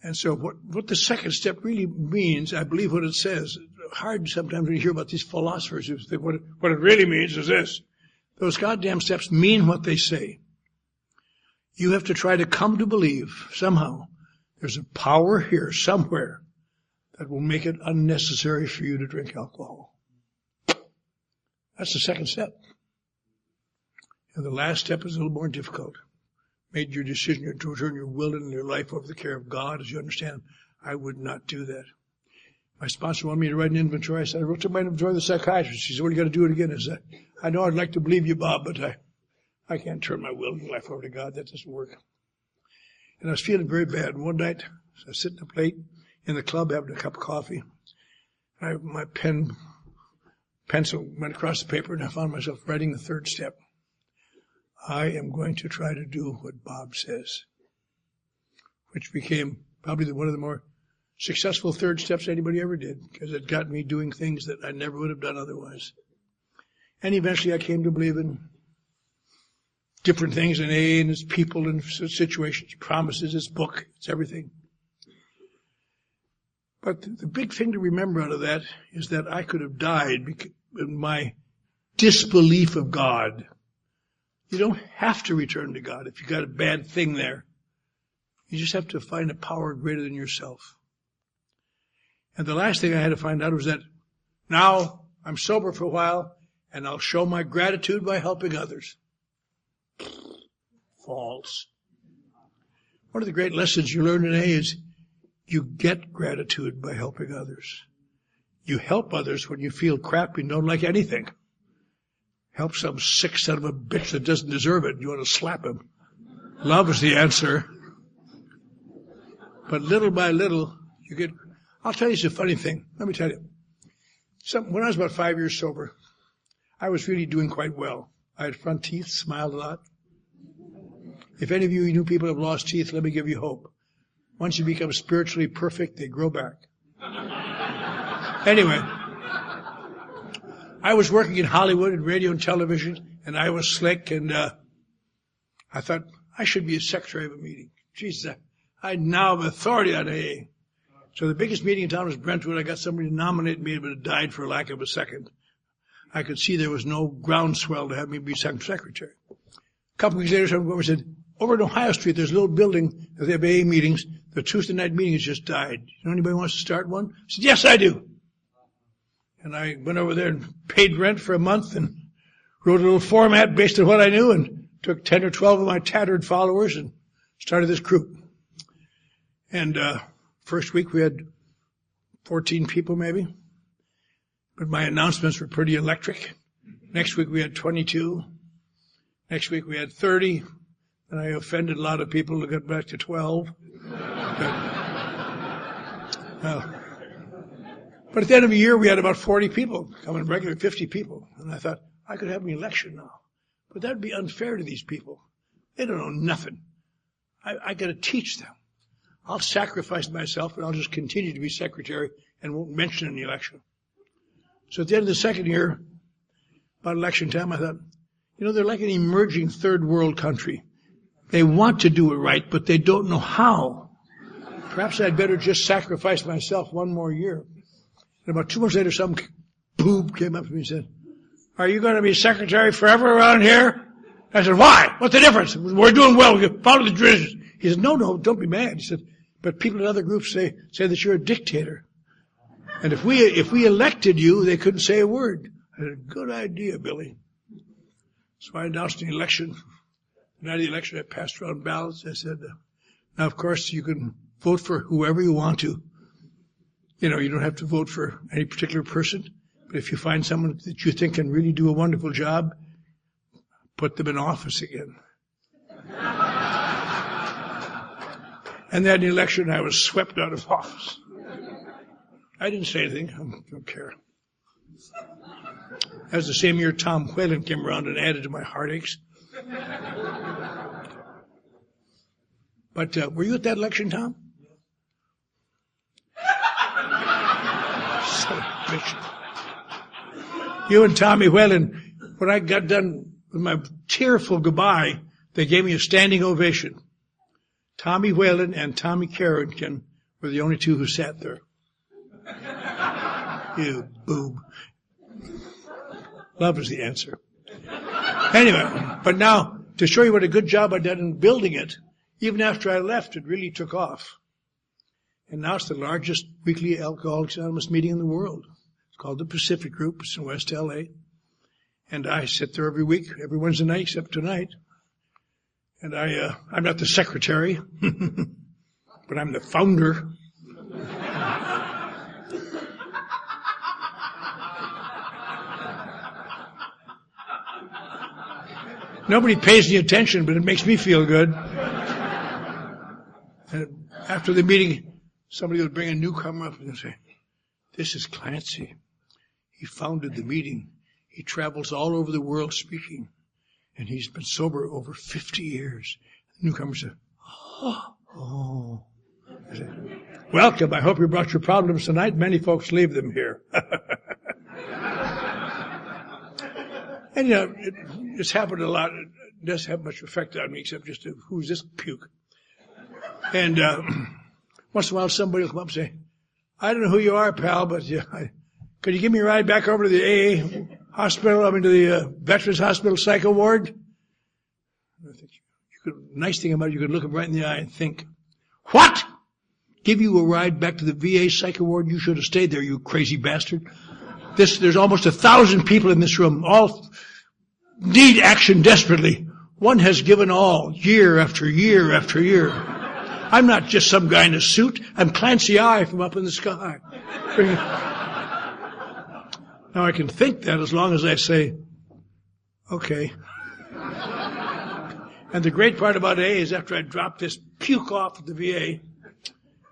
And so what the second step really means, I believe what it says, hard sometimes when you hear about these philosophers who think what it really means is this. Those goddamn steps mean what they say. You have to try to come to believe somehow there's a power here somewhere that will make it unnecessary for you to drink alcohol. That's the second step. And the last step is a little more difficult. Made your decision to turn your will and your life over to the care of God, as you understand. I would not do that. My sponsor wanted me to write an inventory. I said, I wrote to my inventory of the psychiatrist. She said, well, you got to do it again. I said, I know I'd like to believe you, Bob, but I can't turn my will and life over to God. That doesn't work. And I was feeling very bad. And one night, I was sitting up late in the club having a cup of coffee. My pencil went across the paper, and I found myself writing the third step. I am going to try to do what Bob says, which became probably one of the more successful third steps anybody ever did, because it got me doing things that I never would have done otherwise. And eventually I came to believe in different things in AA and its people and situations, promises, its book, it's everything. But the big thing to remember out of that is that I could have died in my disbelief of God. You don't have to return to God if you got a bad thing there. You just have to find a power greater than yourself. And the last thing I had to find out was that now I'm sober for a while and I'll show my gratitude by helping others. False. One of the great lessons you learn in AA is you get gratitude by helping others. You help others when you feel crap and don't like anything. Help some sick son of a bitch that doesn't deserve it. You want to slap him. Love is the answer. But little by little, you get... I'll tell you a funny thing. Let me tell you. When I was about 5 years sober, I was really doing quite well. I had front teeth, smiled a lot. If any of you knew people have lost teeth, let me give you hope. Once you become spiritually perfect, they grow back. Anyway, I was working in Hollywood and radio and television, and I was slick, and I thought I should be a secretary of a meeting. Jesus, I now have authority on AA. So the biggest meeting in town was Brentwood. I got somebody to nominate me, but it died for lack of a second. I could see there was no groundswell to have me be secretary. A couple weeks later, someone said, over at Ohio Street, there's a little building that they have AA meetings. The Tuesday night meeting has just died. You know anybody wants to start one? I said, yes, I do. And I went over there and paid rent for a month and wrote a little format based on what I knew and took 10 or 12 of my tattered followers and started this group. And first week we had 14 people maybe. But my announcements were pretty electric. Next week we had 22. Next week we had 30. And I offended a lot of people to get back to 12. But at the end of the year, we had about 40 people coming regularly, 50 people. And I thought, I could have an election now. But that would be unfair to these people. They don't know nothing. I got to teach them. I'll sacrifice myself and I'll just continue to be secretary and won't mention any election. So at the end of the second year, about election time, I thought, they're like an emerging third world country. They want to do it right, but they don't know how. Perhaps I'd better just sacrifice myself one more year. And about 2 months later, some boob came up to me and said, are you going to be secretary forever around here? I said, why? What's the difference? We're doing well. We follow the traditions. He said, no, don't be mad. He said, but people in other groups say that you're a dictator. And if we elected you, they couldn't say a word. I said, good idea, Billy. So I announced an election. The night of the election, I passed around ballots. I said, now, of course, you can vote for whoever you want to. You don't have to vote for any particular person. But if you find someone that you think can really do a wonderful job, put them in office again. And then the election, I was swept out of office. I didn't say anything. I don't care. That was the same year Tom Whalen came around and added to my heartaches. But were you at that election, Tom? Son of a bitch. You and Tommy Whalen, when I got done with my tearful goodbye, they gave me a standing ovation. Tommy Whalen and Tommy Carrington were the only two who sat there. You boob. Love is the answer. Anyway, but now, to show you what a good job I did in building it, even after I left, it really took off. And now it's the largest weekly Alcoholics Anonymous meeting in the world. It's called the Pacific Group. It's in West L.A. And I sit there every week, every Wednesday night except tonight. And I'm not the secretary, but I'm the founder. Nobody pays any attention, but it makes me feel good. And after the meeting, somebody would bring a newcomer up and say, this is Clancy. He founded the meeting. He travels all over the world speaking. And he's been sober over 50 years. The newcomer said, oh. I said, Welcome. I hope you brought your problems tonight. Many folks leave them here. And, it's happened a lot. It doesn't have much effect on me except just who's this puke? And once in a while somebody will come up and say, I don't know who you are, pal, but could you give me a ride back over to the AA hospital, to the Veterans Hospital Psycho Ward? I think nice thing about it, you could look him right in the eye and think, what? Give you a ride back to the VA Psycho Ward? You should have stayed there, you crazy bastard. There's almost 1,000 people in this room, all need action desperately. One has given all, year after year after year. I'm not just some guy in a suit. I'm Clancy I from up in the sky. Now I can think that as long as I say, okay. And the great part about AA is after I drop this puke off at the VA,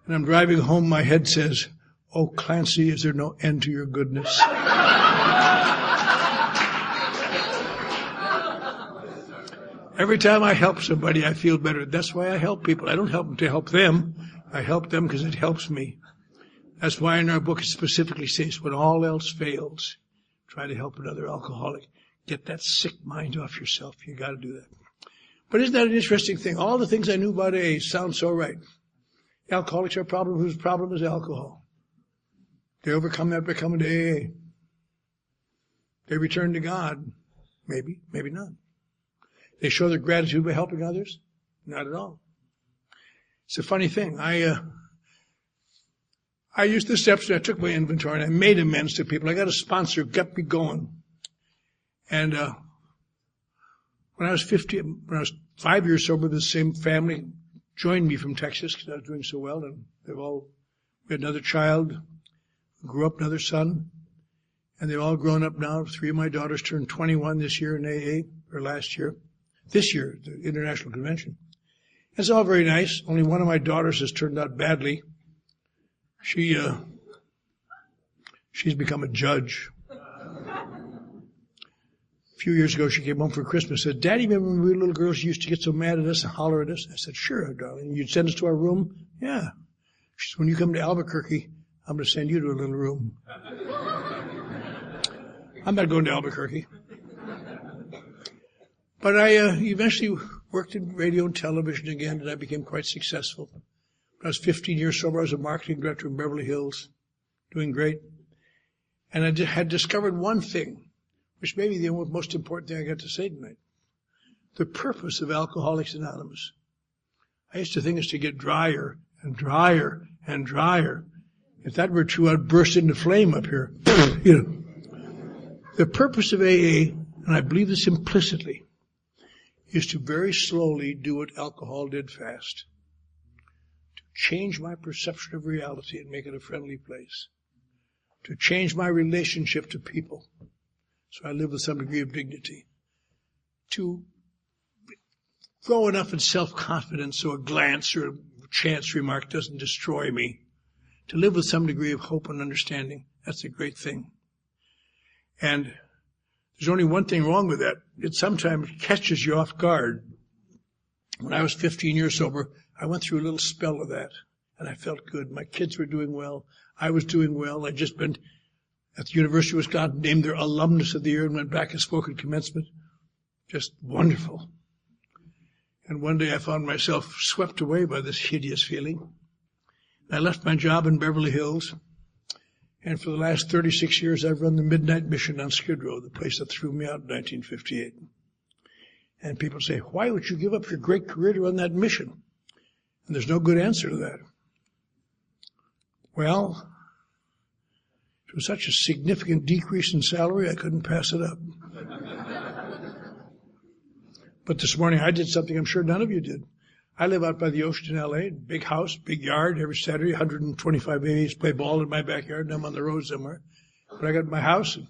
and I'm driving home, my head says, oh, Clancy, is there no end to your goodness? Every time I help somebody, I feel better. That's why I help people. I don't help them to help them. I help them because it helps me. That's why in our book it specifically says, when all else fails, try to help another alcoholic. Get that sick mind off yourself. You got to do that. But isn't that an interesting thing? All the things I knew about AA sound so right. Alcoholics are a problem whose problem is alcohol. They overcome that by coming to AA. They return to God. Maybe, maybe not. They show their gratitude by helping others? Not at all. It's a funny thing. I used the steps, and I took my inventory, and I made amends to people. I got a sponsor who kept me going. And when I was 5 years sober, the same family joined me from Texas because I was doing so well. And we had another child, grew up another son, and they've all grown up now. 3 of my daughters turned 21 this year in AA, or last year. This year, the International Convention. It's all very nice. Only one of my daughters has turned out badly. She's become a judge. A few years ago, she came home for Christmas and said, Daddy, remember when we were little girls, you used to get so mad at us and holler at us? I said, sure, darling. You'd send us to our room? Yeah. She said, when you come to Albuquerque, I'm going to send you to a little room. I'm not going to Albuquerque. But I eventually worked in radio and television again, and I became quite successful. When I was 15 years sober, I was a marketing director in Beverly Hills, doing great. And I had discovered one thing, which may be the most important thing I got to say tonight. The purpose of Alcoholics Anonymous. I used to think it's to get drier and drier and drier. If that were true, I'd burst into flame up here. The purpose of AA, and I believe this implicitly, is to very slowly do what alcohol did fast. To change my perception of reality and make it a friendly place. To change my relationship to people so I live with some degree of dignity. To grow enough in self-confidence so a glance or a chance remark doesn't destroy me. To live with some degree of hope and understanding. That's a great thing. And there's only one thing wrong with that. It sometimes catches you off guard. When I was 15 years sober, I went through a little spell of that, and I felt good. My kids were doing well. I was doing well. I'd just been at the University of Wisconsin, named their Alumnus of the Year, and went back and spoke at commencement. Just wonderful. And one day I found myself swept away by this hideous feeling. I left my job in Beverly Hills. And for the last 36 years, I've run the Midnight Mission on Skid Row, the place that threw me out in 1958. And people say, why would you give up your great career to run that mission? And there's no good answer to that. Well, it was such a significant decrease in salary, I couldn't pass it up. But this morning I did something I'm sure none of you did. I live out by the ocean in L.A., big house, big yard. Every Saturday, 125 AAs play ball in my backyard, and I'm on the road somewhere. But I got my house, and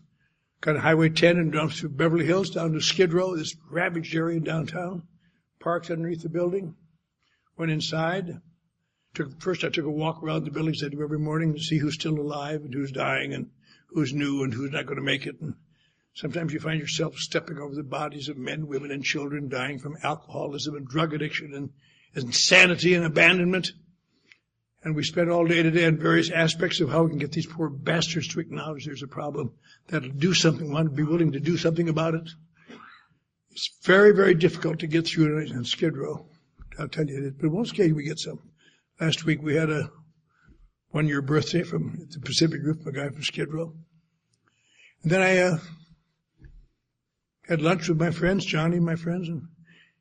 got Highway 10 and down through Beverly Hills, down to Skid Row, this ravaged area in downtown. Parked underneath the building. Went inside. First I took a walk around the buildings I do every morning to see who's still alive and who's dying and who's new and who's not going to make it. And sometimes you find yourself stepping over the bodies of men, women, and children dying from alcoholism and drug addiction and insanity and abandonment. And we spent all day today on various aspects of how we can get these poor bastards to acknowledge there's a problem, that'll do something, want to be willing to do something about it. It's very, very difficult to get through it on Skid Row. I'll tell you that. But most occasions we get some. Last week we had a 1-year birthday from the Pacific Group, a guy from Skid Row. And then I had lunch with my friends, Johnny and my friends, and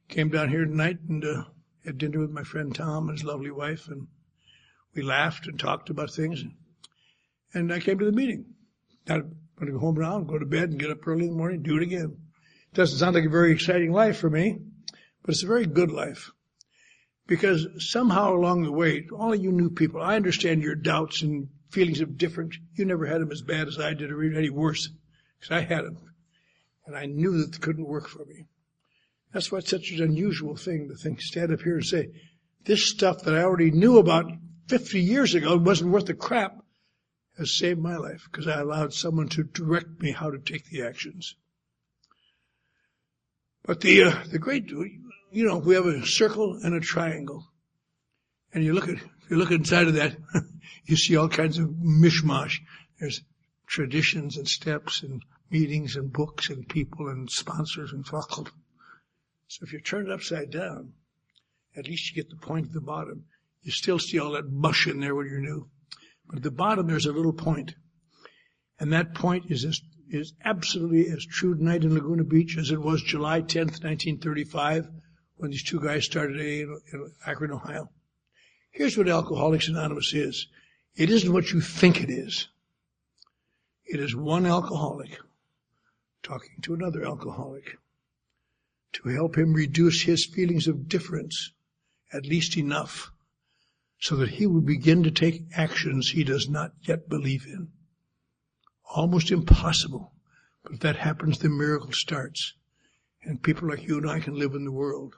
came down here tonight and had dinner with my friend Tom and his lovely wife, and we laughed and talked about things. And I came to the meeting. Now, I'm going to go home now, go to bed, and get up early in the morning, do it again. It doesn't sound like a very exciting life for me, but it's a very good life. Because somehow along the way, all of you new people, I understand your doubts and feelings of difference. You never had them as bad as I did, or even any worse, because I had them. And I knew that it couldn't work for me. That's why it's such an unusual thing to stand up here and say, this stuff that I already knew about 50 years ago wasn't worth the crap, has saved my life, because I allowed someone to direct me how to take the actions. But the great, we have a circle and a triangle. And if you look inside of that, you see all kinds of mishmash. There's traditions and steps and meetings and books and people and sponsors and faculty. So if you turn it upside down, at least you get the point at the bottom. You still see all that mush in there when you're new. But at the bottom there's a little point. And that point is absolutely as true tonight in Laguna Beach as it was July 10th, 1935, when these two guys started AA in Akron, Ohio. Here's what Alcoholics Anonymous is. It isn't what you think it is. It is one alcoholic talking to another alcoholic to help him reduce his feelings of difference, at least enough, so that he will begin to take actions he does not yet believe in. Almost impossible, but if that happens, the miracle starts, and people like you and I can live in the world.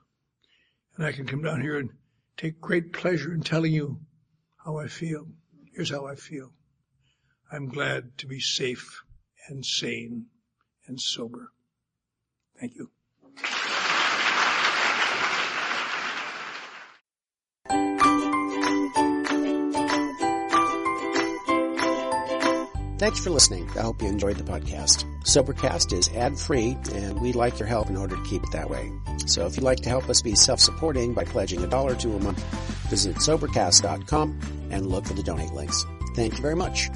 And I can come down here and take great pleasure in telling you how I feel. Here's how I feel. I'm glad to be safe and sane and sober. Thank you. Thanks for listening. I hope you enjoyed the podcast. Sobercast is ad-free, and we'd like your help in order to keep it that way. So if you'd like to help us be self-supporting by pledging $1 or $2 a month, visit sobercast.com and look for the donate links. Thank you very much.